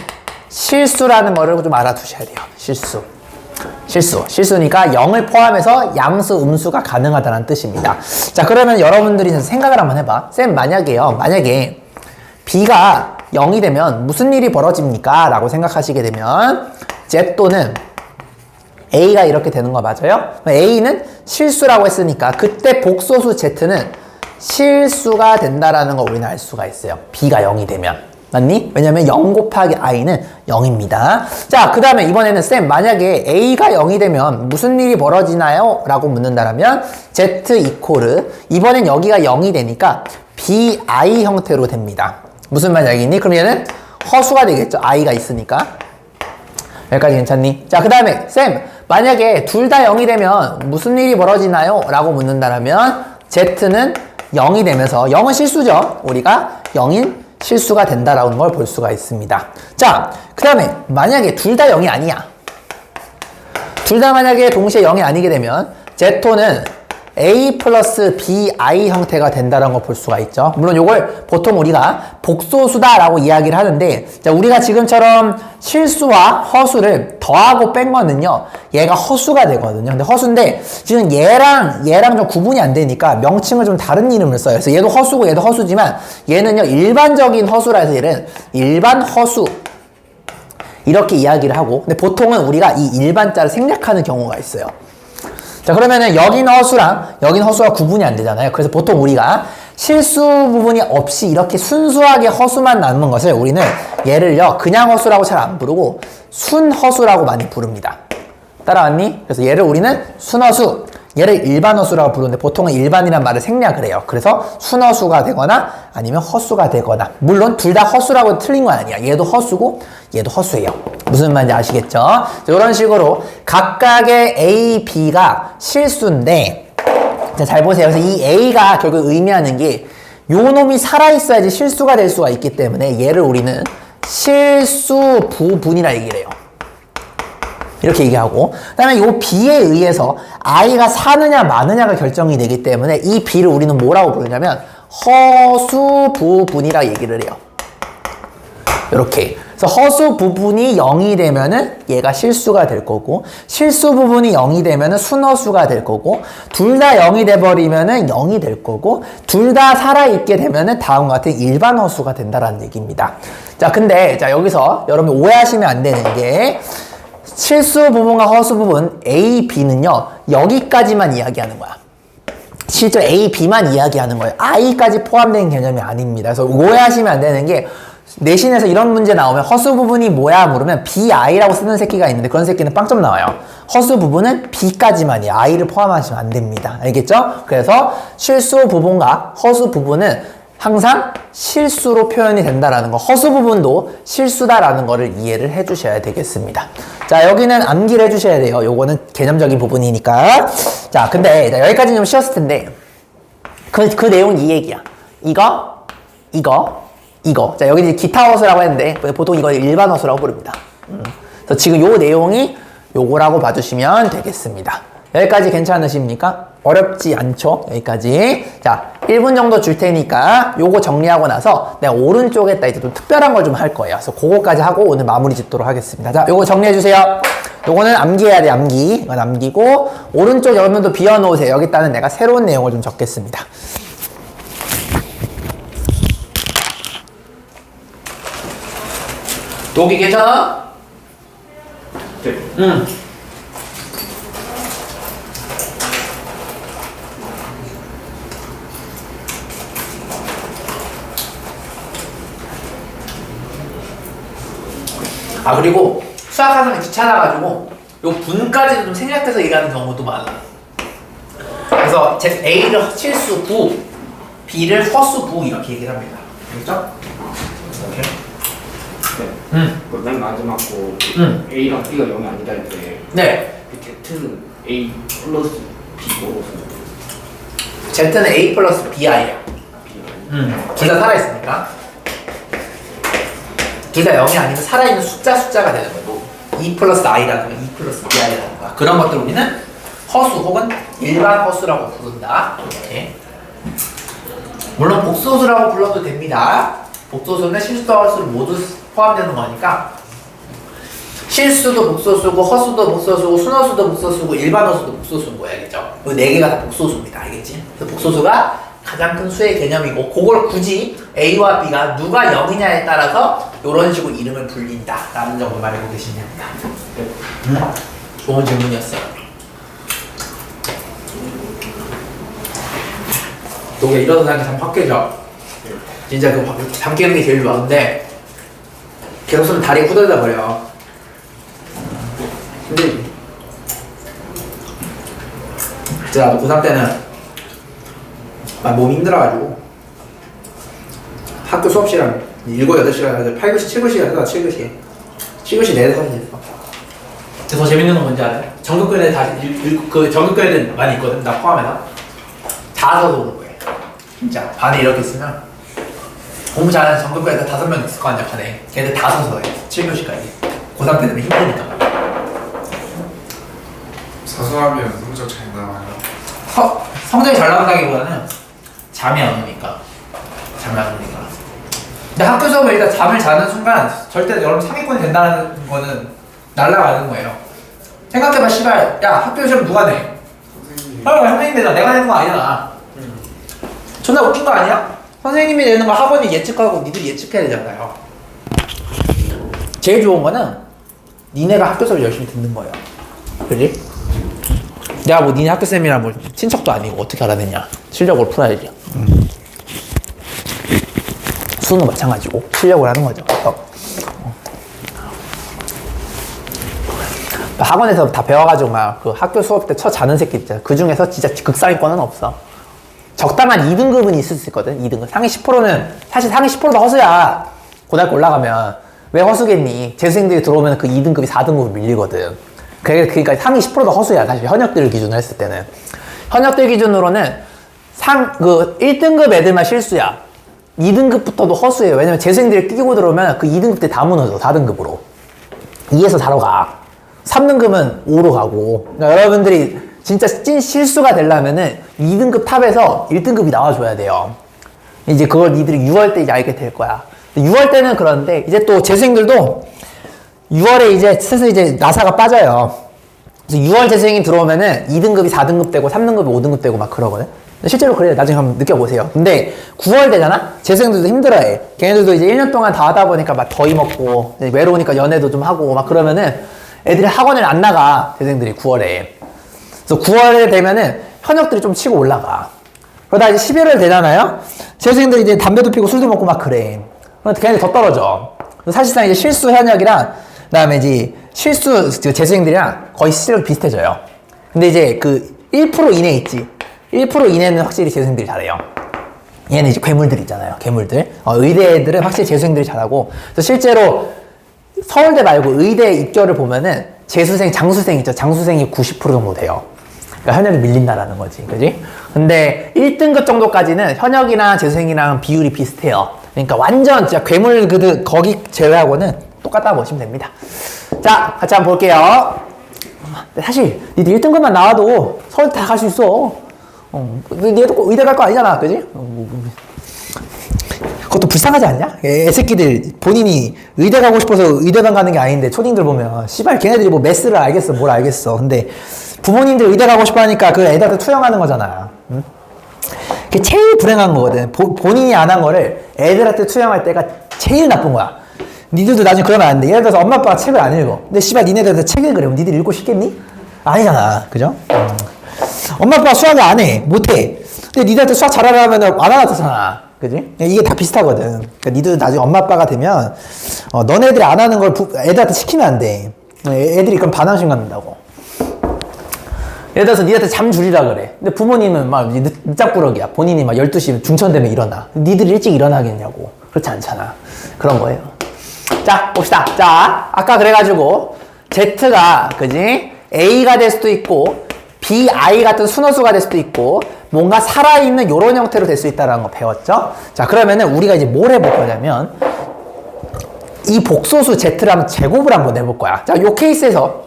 실수라는 거를 좀 알아두셔야 돼요. 실수니까 0을 포함해서 양수, 음수가 가능하다는 뜻입니다. 자, 그러면 여러분들이 생각을 한번 해봐. 쌤, 만약에 B가 0이 되면 무슨 일이 벌어집니까? 라고 생각하시게 되면 Z 또는 A가 이렇게 되는 거 맞아요? A는 실수라고 했으니까 그때 복소수 Z는 실수가 된다라는 거 우리는 알 수가 있어요. B가 0이 되면. 맞니? 왜냐면 0 곱하기 i는 0입니다. 자, 그 다음에 이번에는 쌤, 만약에 a가 0이 되면 무슨 일이 벌어지나요? 라고 묻는다라면 z 이코르 이번엔 여기가 0이 되니까 bi 형태로 됩니다. 무슨 말이니? 그럼 얘는 허수가 되겠죠. i가 있으니까. 여기까지 괜찮니? 자, 그 다음에 쌤, 만약에 둘 다 0이 되면 무슨 일이 벌어지나요? 라고 묻는다라면 z는 0이 되면서 0은 실수죠. 우리가 0인 실수가 된다라는 걸 볼 수가 있습니다. 자, 그 다음에 만약에 둘 다 0이 아니야. 둘 다 만약에 동시에 0이 아니게 되면 Z토는 A 플러스 BI 형태가 된다는 걸 볼 수가 있죠. 물론 이걸 보통 우리가 복소수다라고 이야기를 하는데, 자, 우리가 지금처럼 실수와 허수를 더하고 뺀 거는요, 얘가 허수가 되거든요. 근데 허수인데 지금 얘랑 좀 구분이 안 되니까 명칭을 좀 다른 이름을 써요. 그래서 얘도 허수고 얘도 허수지만 얘는요 일반적인 허수라 해서 얘는 일반 허수 이렇게 이야기를 하고, 근데 보통은 우리가 이 일반자를 생략하는 경우가 있어요. 자, 그러면은 여긴 허수가 구분이 안 되잖아요. 그래서 보통 우리가 실수 부분이 없이 이렇게 순수하게 허수만 남는 것을 우리는 얘를요 그냥 허수라고 잘 안 부르고 순허수라고 많이 부릅니다. 따라왔니? 그래서 얘를 우리는 순허수, 얘를 일반허수라고 부르는데 보통은 일반이란 말을 생략을 해요. 그래서 순허수가 되거나 아니면 허수가 되거나, 물론 둘 다 허수라고 틀린 건 아니야. 얘도 허수고 얘도 허수예요. 무슨 말인지 아시겠죠? 자, 이런 식으로 각각의 A, B가 실수인데, 자, 잘 보세요. 그래서 이 A가 결국 의미하는 게 요 놈이 살아있어야지 실수가 될 수가 있기 때문에 얘를 우리는 실수 부분이라 얘기를 해요. 이렇게 얘기하고, 그 다음에 요 B에 의해서 I가 사느냐 마느냐가 결정이 되기 때문에 이 B를 우리는 뭐라고 부르냐면 허수 부분이라 얘기를 해요. 이렇게. 그래서 허수 부분이 0이 되면은 얘가 실수가 될 거고, 실수 부분이 0이 되면은 순허수가 될 거고, 둘 다 0이 돼버리면은 0이 될 거고, 둘 다 살아있게 되면은 다음과 같은 일반 허수가 된다라는 얘기입니다. 자, 근데 자 여기서 여러분 오해하시면 안 되는 게, 실수 부분과 허수 부분 A, B는요 여기까지만 이야기하는 거야. 실제 A, B만 이야기하는 거예요. I까지 포함된 개념이 아닙니다. 그래서 오해하시면 안 되는 게, 내신에서 이런 문제 나오면 허수 부분이 뭐야 물으면 BI라고 쓰는 새끼가 있는데 그런 새끼는 빵점 나와요. 허수 부분은 B까지만이에요. I를 포함하시면 안 됩니다. 알겠죠? 그래서 실수 부분과 허수 부분은 항상 실수로 표현이 된다라는 거, 허수 부분도 실수다라는 거를 이해를 해주셔야 되겠습니다. 자, 여기는 암기를 해주셔야 돼요. 요거는 개념적인 부분이니까. 자, 근데 여기까지는 좀 쉬웠을 텐데 그 내용은 이 얘기야. 이거. 자, 여기 이제 기타 허수라고 했는데 보통 이거 일반 허수라고 부릅니다. 그래서 지금 요 내용이 요거라고 봐주시면 되겠습니다. 여기까지 괜찮으십니까? 어렵지 않죠? 여기까지. 자, 1분 정도 줄 테니까 요거 정리하고 나서 내가 오른쪽에다 이제 좀 특별한 걸 좀 할 거예요. 그래서 그거까지 하고 오늘 마무리 짓도록 하겠습니다. 자, 요거 정리해주세요. 요거는 암기해야 돼, 암기. 이건 남기고, 오른쪽 여러분도 비워놓으세요. 여기다는 내가 새로운 내용을 좀 적겠습니다. 독이 괜찮아?
네.
응. 아, 그리고 수학하는 게 귀찮아가지고 요 분까지도 좀 생략해서 얘기하는 경우도 많아. 그래서 A를 실수 9, B를 허수 9 이렇게 얘기를 합니다. 알겠죠? 이렇게.
네. 그맨 마지막 거 A랑 B가 0이 아니다 할 때
네.
Z는 A 플러스 B로
Z는 A 플러스 BI야. 둘 다 살아있으니까. 둘 다 0이 아니면 살아있는 숫자가 되는 거고 2 플러스 I라든가 2 플러스 BI라든가 그런 것들 우리는 허수 혹은 일반 허수라고 부른다. 이렇게. 물론 복소수라고 불러도 됩니다. 복소수는 실수와 허수를 모두 포함되는 거니까 실수도 복소수고 허수도 복소수고 순허수도 복소수고 일반 허수도 복소수인 거야. 알겠죠? 이 네 개가 다 복소수입니다. 알겠지? 그래서 복소수가 가장 큰 수의 개념이고 그걸 굳이 A와 B가 누가 0이냐에 따라서 이런 식으로 이름을 불린다 라는 점을 알고 계시면 됩니다. 좋은 질문이었어요. 너가 일어서 다니는 게 참 확 깨져. 진짜 잠 깨는 게 제일 좋아. 근데 계속 쓰면 다리 후들다 버려. 힘들지. 진짜 나도 고3 때는 막 몸이 힘들어가지고 학교 수업 시간 7, 8시간 해서 8교시, 7교시간 했어. 7교시 내에서 했어. 더 재밌는 건 뭔지 알아요? 전국교대 다 그 전국교대는 많이 있거든. 나 포함해서 다 서서 오는 거예요. 진짜 반에 이렇게 있으면 공부 잘하는 전국교대 5명 있을 거 아니야. 반에 걔들 다 서서 해. 7교시까지. 고3 때 되면 힘드니까.
사수하면 성적 잘 나와요.
성적이 잘 나온다기보다는 잠이 안 오니까. 근데 학교 수업을 일단 잠을 자는 순간 절대 여러분 상위권이 된다는 거는 날라가는 거예요. 생각해봐. 씨발 야 학교 시험 누가 내?
선생님.
선생님이 내잖아. 내가 내는 거 아니잖아. 존나 웃긴 거 아니야? 선생님이 내는 거 학원이 예측하고 니들이 예측해야 되잖아요. 제일 좋은 거는 니네가 학교 수업을 열심히 듣는 거예요. 그지? 내가 뭐 니네 학교 쌤이랑 뭐 친척도 아니고 어떻게 알아냈냐. 실력으로 풀어야지. 수능 마찬가지고 실력을 하는 거죠. 학원에서 다 배워가지고 막 그 학교 수업 때 쳐 자는 새끼 있잖아. 그 중에서 진짜 극상위권은 없어. 적당한 2등급은 있을 수 있거든. 2등급. 상위 10%는 사실 상위 10%도 허수야. 고등학교 올라가면 왜 허수겠니? 재수생들이 들어오면 그 2등급이 4등급으로 밀리거든. 그러니까 상위 10%도 허수야. 사실 현역들 기준으로 했을 때는. 현역들 기준으로는 1등급 애들만 실수야. 2등급부터도 허수예요. 왜냐면 재수생들이 끼고 들어오면 그 2등급 때 다 무너져. 4등급으로. 2에서 4로 가. 3등급은 5로 가고. 그러니까 여러분들이 진짜 찐 실수가 되려면은 2등급 탑에서 1등급이 나와줘야 돼요. 이제 그걸 니들이 6월 때 이제 알게 될 거야. 6월 때는 그런데 이제 또 재수생들도 6월에 이제 슬슬 이제 나사가 빠져요. 그래서 6월 재수생이 들어오면은 2등급이 4등급 되고 3등급이 5등급 되고 막 그러거든. 실제로 그래요. 나중에 한번 느껴보세요. 근데 9월 되잖아? 재수생들도 힘들어해. 걔네들도 이제 1년 동안 다 하다 보니까 막 더위 먹고 외로우니까 연애도 좀 하고 막 그러면은 애들이 학원을 안 나가. 재수생들이 9월에. 그래서 9월에 되면은 현역들이 좀 치고 올라가. 그러다 이제 11월 되잖아요? 재수생들이 이제 담배도 피고 술도 먹고 막 그래. 그러면 걔네들 더 떨어져. 사실상 이제 실수 현역이랑 그다음에 이제 실수 재수생들이랑 거의 실력이 비슷해져요. 근데 이제 그 1% 이내 있지. 1% 이내는 확실히 재수생들이 잘해요. 얘는 이제 괴물들 있잖아요. 괴물들. 의대 애들은 확실히 재수생들이 잘하고. 그래서 실제로 서울대 말고 의대 입결을 보면은 재수생, 장수생 있죠. 장수생이 90% 정도 돼요. 그러니까 현역이 밀린다라는 거지. 그지? 근데 1등급 정도까지는 현역이랑 재수생이랑 비율이 비슷해요. 그러니까 완전 진짜 괴물 그들 거기 제외하고는 똑같다고 보시면 됩니다. 자, 같이 한번 볼게요. 사실 니들 1등급만 나와도 서울대 다 갈 수 있어. 니도 꼭 의대 갈 거 아니잖아. 그지? 그것도 불쌍하지 않냐? 애새끼들 본인이 의대 가고 싶어서 의대만 가는 게 아닌데 초딩들 보면 씨발 걔네들이 뭐 메스를 알겠어 뭘 알겠어. 근데 부모님들 의대 가고 싶어 하니까 그 애들한테 투영하는 거잖아. 응? 그게 제일 불행한 거거든. 본인이 안 한 거를 애들한테 투영할 때가 제일 나쁜 거야. 니들도 나중에 그러면 안 돼. 예를 들어서 엄마 아빠가 책을 안 읽어. 근데 씨발 니네들한테 책을 그래. 그럼 니들 읽고 싶겠니? 아니잖아. 그죠? 엄마 아빠가 수학을 안 해. 못 해. 근데 니들한테 수학 잘하라면 안 알아듣잖아. 그지? 이게 다 비슷하거든. 그러니까 니들 나중에 엄마 아빠가 되면 너네들이 안 하는 걸 애들한테 시키면 안 돼. 애들이 그럼 반항심 갖는다고. 예를 들어서 니한테 잠 줄이라 그래. 근데 부모님은 막 늦잠꾸러기야. 본인이 막 12시 중천되면 일어나. 니들이 일찍 일어나겠냐고. 그렇지 않잖아. 그런 거예요. 자, 봅시다. 자, 아까 그래가지고 Z가, 그지? A가 될 수도 있고, BI 같은 순호수가 될 수도 있고, 뭔가 살아있는 요런 형태로 될 수 있다는 거 배웠죠? 자, 그러면은 우리가 이제 뭘 해볼 거냐면, 이 복소수 Z를 한번 제곱을 한번 내볼 거야. 자, 요 케이스에서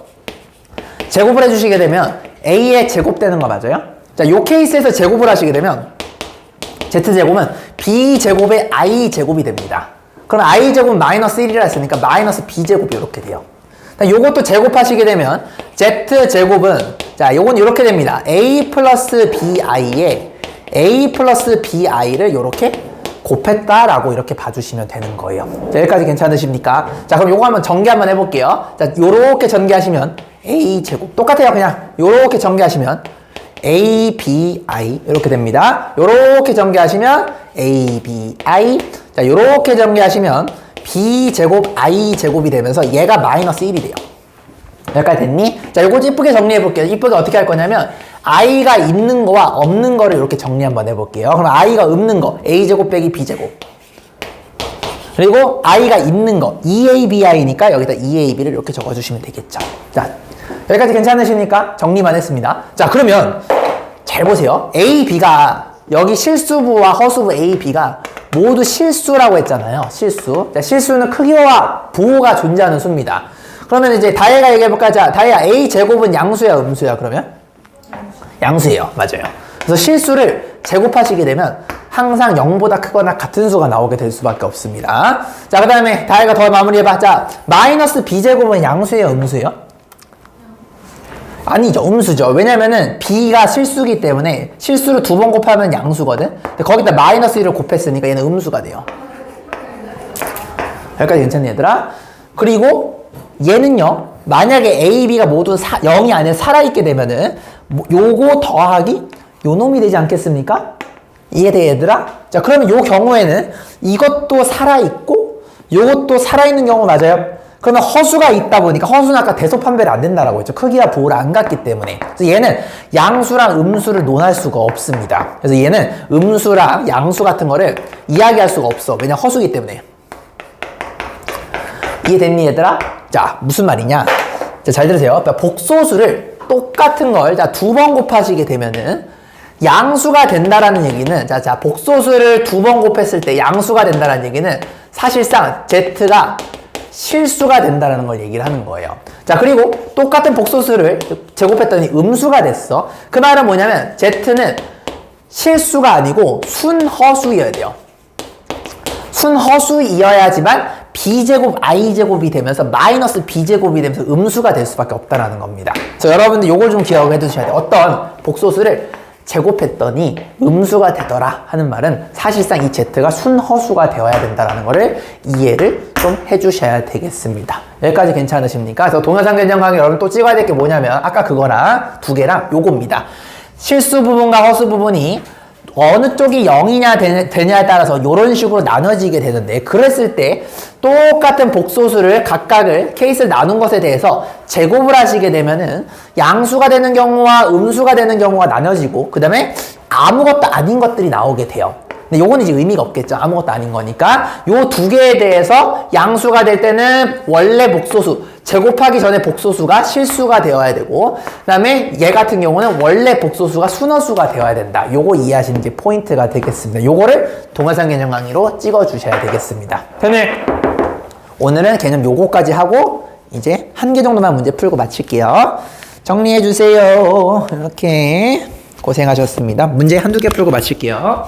제곱을 해주시게 되면 A의 제곱되는 거 맞아요? 자, 요 케이스에서 제곱을 하시게 되면 Z제곱은 B제곱의 I제곱이 됩니다. 그럼 I제곱은 마이너스 1이라 했으니까 마이너스 B제곱이 이렇게 돼요. 자, 요것도 제곱하시게 되면 Z제곱은 자, 요건 이렇게 됩니다. A 플러스 BI에 A 플러스 BI를 이렇게 곱했다라고 이렇게 봐주시면 되는 거예요. 자, 여기까지 괜찮으십니까? 자, 그럼 요거 한번 전개 한번 해볼게요. 자, 요렇게 전개하시면 A제곱 똑같아요. 그냥 요렇게 전개하시면 ABI 이렇게 됩니다. 요렇게 전개하시면 ABI 자, 요렇게 전개하시면 B제곱 I제곱이 되면서 얘가 마이너스 1이 돼요. 여기까지 됐니? 자, 요거 이쁘게 정리해 볼게요. 이쁘게 어떻게 할 거냐면 I가 있는 거와 없는 거를 이렇게 정리 한번 해볼게요. 그럼 I가 없는 거 A제곱 빼기 B제곱 그리고 I가 있는 거 EABI니까 여기다 EAB를 이렇게 적어주시면 되겠죠. 자, 여기까지 괜찮으십니까? 정리만 했습니다. 자, 그러면 잘 보세요. A, B가 여기 실수부와 허수부 A, B가 모두 실수라고 했잖아요. 실수. 자, 실수는 크기와 부호가 존재하는 수입니다. 그러면 이제 다혜가 얘기해볼까? 자, 다혜야, A제곱은 양수야, 음수야, 그러면? 양수예요. 맞아요. 그래서 실수를 제곱하시게 되면 항상 0보다 크거나 같은 수가 나오게 될 수밖에 없습니다. 자, 그 다음에 다혜가 더 마무리해봐. 자, 마이너스 B제곱은 양수예요, 음수예요? 아니죠. 음수죠. 왜냐면은 B가 실수기 때문에 실수를 2번 곱하면 양수거든? 근데 거기다 마이너스 1을 곱했으니까 얘는 음수가 돼요. 여기까지 괜찮니, 얘들아? 그리고 얘는요, 만약에 A, B가 모두 0이 안에 살아있게 되면은 요거 더하기 요 놈이 되지 않겠습니까? 이해돼, 얘들아? 자, 그러면 요 경우에는 이것도 살아있고 요것도 살아있는 경우 맞아요? 그러면 허수가 있다 보니까 허수는 아까 대소 판별이 안 된다라고 했죠. 크기와 부호를 안 같기 때문에. 그래서 얘는 양수랑 음수를 논할 수가 없습니다. 그래서 얘는 음수랑 양수 같은 거를 이야기할 수가 없어. 왜냐 허수기 때문에. 이해됐니, 얘들아? 자, 무슨 말이냐? 자, 잘 들으세요. 복소수를 똑같은 걸 자, 2번 곱하시게 되면은 양수가 된다라는 얘기는 자, 복소수를 2번 곱했을 때 양수가 된다라는 얘기는 사실상 Z가 실수가 된다라는 걸 얘기를 하는 거예요. 자, 그리고 똑같은 복소수를 제곱했더니 음수가 됐어. 그 말은 뭐냐면 Z는 실수가 아니고 순허수여야 돼요. 순허수이어야지만 B제곱 I제곱이 되면서 마이너스 B제곱이 되면서 음수가 될 수밖에 없다라는 겁니다. 그래서 여러분들 요걸 좀 기억해 두셔야 돼요. 어떤 복소수를 제곱했더니 음수가 되더라 하는 말은 사실상 이 Z가 순허수가 되어야 된다는 거를 이해를 좀 해주셔야 되겠습니다. 여기까지 괜찮으십니까? 그래서 동영상 변형 강의 여러분 또 찍어야 될 게 뭐냐면 아까 그거랑 두 개랑 요겁니다. 실수 부분과 허수 부분이 어느 쪽이 0이냐 되냐에 따라서 이런 식으로 나눠지게 되는데 그랬을 때 똑같은 복소수를 각각을 케이스를 나눈 것에 대해서 제곱을 하시게 되면은 양수가 되는 경우와 음수가 되는 경우가 나눠지고 그 다음에 아무것도 아닌 것들이 나오게 돼요. 근데 요건 이제 의미가 없겠죠. 아무것도 아닌 거니까 요 두 개에 대해서 양수가 될 때는 원래 복소수 제곱하기 전에 복소수가 실수가 되어야 되고 그 다음에 얘 같은 경우는 원래 복소수가 순허수가 되어야 된다. 요거 이해하시는 게 포인트가 되겠습니다. 요거를 동영상 개념 강의로 찍어 주셔야 되겠습니다. 오늘은 개념 요거까지 하고 이제 한 개 정도만 문제 풀고 마칠게요. 정리해 주세요. 이렇게 고생하셨습니다. 문제 한두 개 풀고 마칠게요.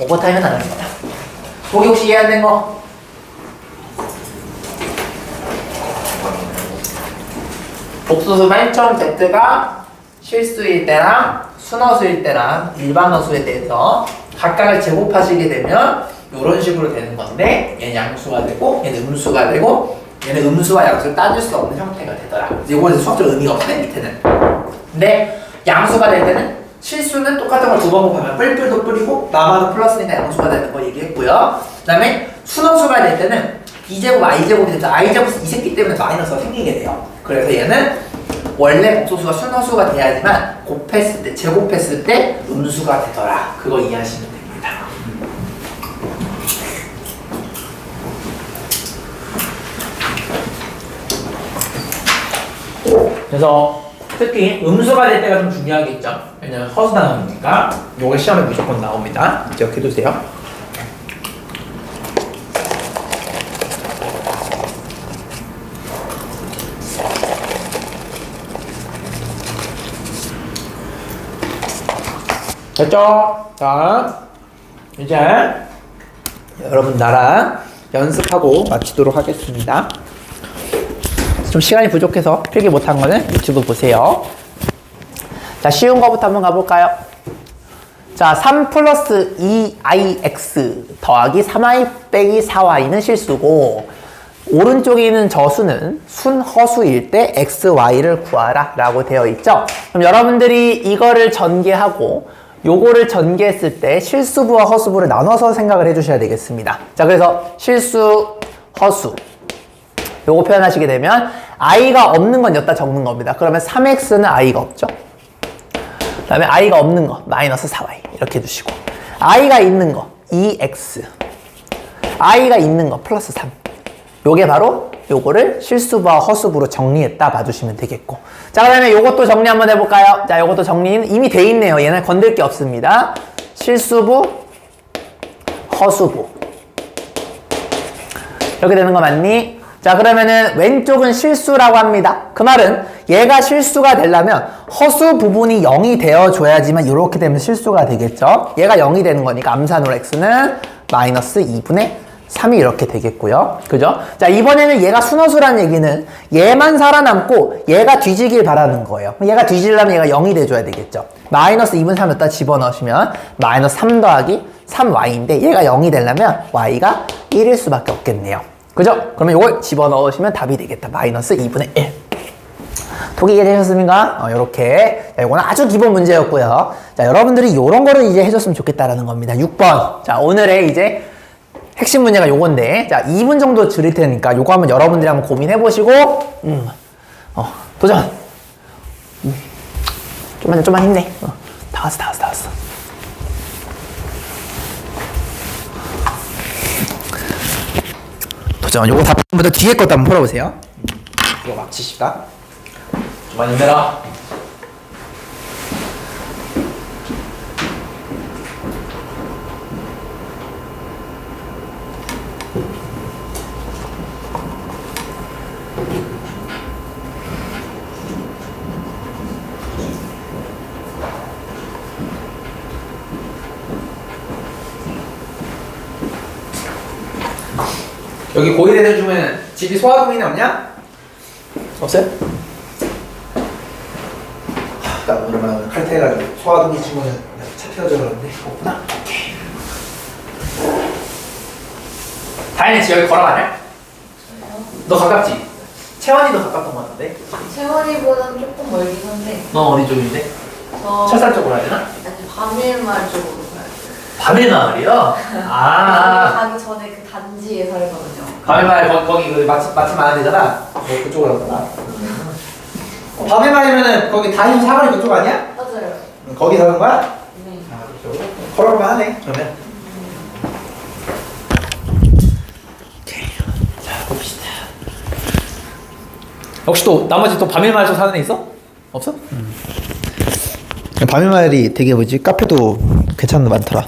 오버타임은 안 합니다. 거기 혹시 이해 안 된 거? 복소수 맨 처음 Z가 실수일 때랑 순허수일 때랑 일반허수에 대해서 각각을 제곱하시게 되면 이런 식으로 되는 건데 얘는 양수가 되고 얘는 음수가 되고 얘는 음수와 양수를 따질 수 없는 형태가 되더라. 이거는 수학적 의미가 없네 밑에는. 근데 양수가 될 때는 실수는 똑같은 걸 2번 곱하면 뿔뿔도 뿌리고 마마도 플러스니까 양수가 되는 거 얘기했고요. 그 다음에 순허수가 될 때는 B제곱 I제곱이 돼서 I제곱 이 새끼 때문에 마이너스가 생기게 돼요. 그래서 얘는 원래 복소수가 순허수가 돼야지만 곱했을 때, 제곱했을 때 음수가 되더라. 그거 이해하시면 됩니다. 그래서 특히 음수가 될 때가 좀 중요하겠죠. 왜냐면 허수 단어니까 요거 시험에 무조건 나옵니다. 기억해두세요. 됐죠? 자, 이제 여러분 나랑 연습하고 마치도록 하겠습니다. 좀 시간이 부족해서 필기 못한 거는 유튜브 보세요. 자, 쉬운 거부터 한번 가볼까요? 자, 3 플러스 2ix 더하기 3i 빼기 4y는 실수고, 오른쪽에 있는 저수는 순허수일 때 xy를 구하라 라고 되어 있죠. 그럼 여러분들이 이거를 전개하고 요거를 전개했을 때 실수부와 허수부를 나눠서 생각을 해주셔야 되겠습니다. 자, 그래서 실수, 허수 요거 표현하시게 되면 i가 없는 건 여기다 적는 겁니다. 그러면 3x는 i가 없죠. 그 다음에 i가 없는 거 마이너스 4y 이렇게 해주시고, i가 있는 거 2x, i가 있는 거 플러스 3, 요게 바로 요거를 실수부와 허수부로 정리했다 봐주시면 되겠고, 자, 그다음에 요것도 정리 한번 해볼까요? 자, 요것도 정리는 이미 돼 있네요. 얘는 건들 게 없습니다. 실수부, 허수부 이렇게 되는 거 맞니? 자, 그러면은 왼쪽은 실수라고 합니다. 그 말은 얘가 실수가 되려면 허수 부분이 0이 되어줘야지만 이렇게 되면 실수가 되겠죠. 얘가 0이 되는 거니까 암산으로 x는 마이너스 2분의 3이 이렇게 되겠고요. 그죠? 자, 이번에는 얘가 순허수라는 얘기는 얘만 살아남고 얘가 뒤지길 바라는 거예요. 얘가 뒤지려면 얘가 0이 돼줘야 되겠죠. 마이너스 2분의 3 여기다 집어넣으시면 마이너스 3 더하기 3y인데 얘가 0이 되려면 y가 1일 수밖에 없겠네요. 그죠? 그러면 이걸 집어넣으시면 답이 되겠다. 마이너스 2분의 1. 독이 이해되셨습니까? 요렇게. 자, 이거는 아주 기본 문제였고요. 자, 여러분들이 요런 거를 이제 해줬으면 좋겠다라는 겁니다. 6번. 자, 오늘의 이제 핵심 문제가 요건데, 자, 2분 정도 드릴 테니까 요거 한번 여러분들이 한번 고민해보시고, 도전! 좀만 힘내. 다 왔어. 도전. 요거 답부터 뒤에 것도 한번 풀어보세요. 이거 막치시다. 좀만 힘내라. 여기 고일에서 주면 집이 소화동이네 없냐? 없어요? 나 오랜만에 칼퇴해가지고 소화동이 주문은 차 태워져 그러는데 없구나. 오케이. 다현이 여기 걸어가냐? 너 가깝지? 채원이도 가깝던 것 같은데?
채원이보다는 조금 멀긴 한데
너 어디 쪽인데?
저
철산 쪽으로 가야 되나?
아니 밤일마을 쪽으로 가야 돼요.
밤일마을이요?
가기 전에 그 단지에 살거든요.
밤일마을 거기 그 마침 많은 데잖아? 그쪽으로 갔구나. 밤일마을이면은 거기 다인 사거리 그쪽 아니야?
맞아요.
거기 사는 거야?
네.
그쪽으로? 걸어볼만 하네 그러면. 오케이. 자, 봅시다. 혹시 또 나머지 또 밤일마을 쪽 사는 애 있어? 없어? 밤일마을이 되게 뭐지? 카페도 괜찮은 데 많더라.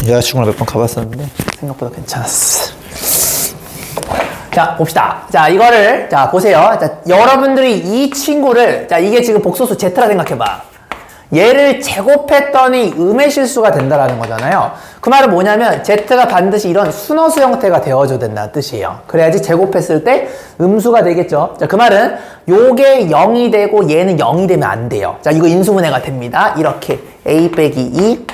여자친구랑 몇 번 가봤었는데 생각보다 괜찮았어. 자, 봅시다. 자, 이거를 자 보세요. 자, 여러분들이 이 친구를 자 이게 지금 복소수 Z라 생각해봐. 얘를 제곱했더니 음의 실수가 된다라는 거잖아요. 그 말은 뭐냐면 Z가 반드시 이런 순허수 형태가 되어줘야 된다는 뜻이에요. 그래야지 제곱했을 때 음수가 되겠죠. 자, 그 말은 요게 0이 되고 얘는 0이 되면 안 돼요. 자, 이거 인수분해가 됩니다. 이렇게 a 빼기 2,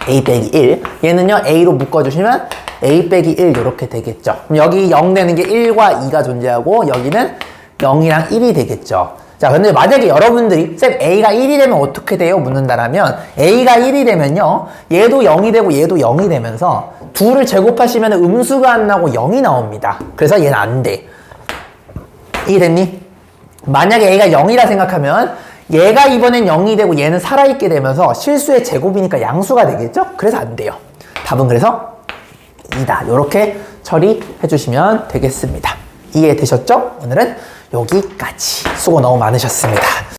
a 빼기 1. 얘는요 a로 묶어주시면 a 빼기 1 이렇게 되겠죠. 그럼 여기 0 되는 게 1과 2가 존재하고 여기는 0이랑 1이 되겠죠. 자, 근데 만약에 여러분들이 쌤 A가 1이 되면 어떻게 돼요? 묻는다라면 A가 1이 되면요 얘도 0이 되고 얘도 0이 되면서 둘을 제곱하시면 음수가 안 나고 0이 나옵니다. 그래서 얘는 안 돼. 이해됐니? 만약에 A가 0이라 생각하면 얘가 이번엔 0이 되고 얘는 살아있게 되면서 실수의 제곱이니까 양수가 되겠죠? 그래서 안 돼요. 답은 그래서 2다. 이렇게 처리해 주시면 되겠습니다. 이해되셨죠? 오늘은 여기까지. 수고 너무 많으셨습니다.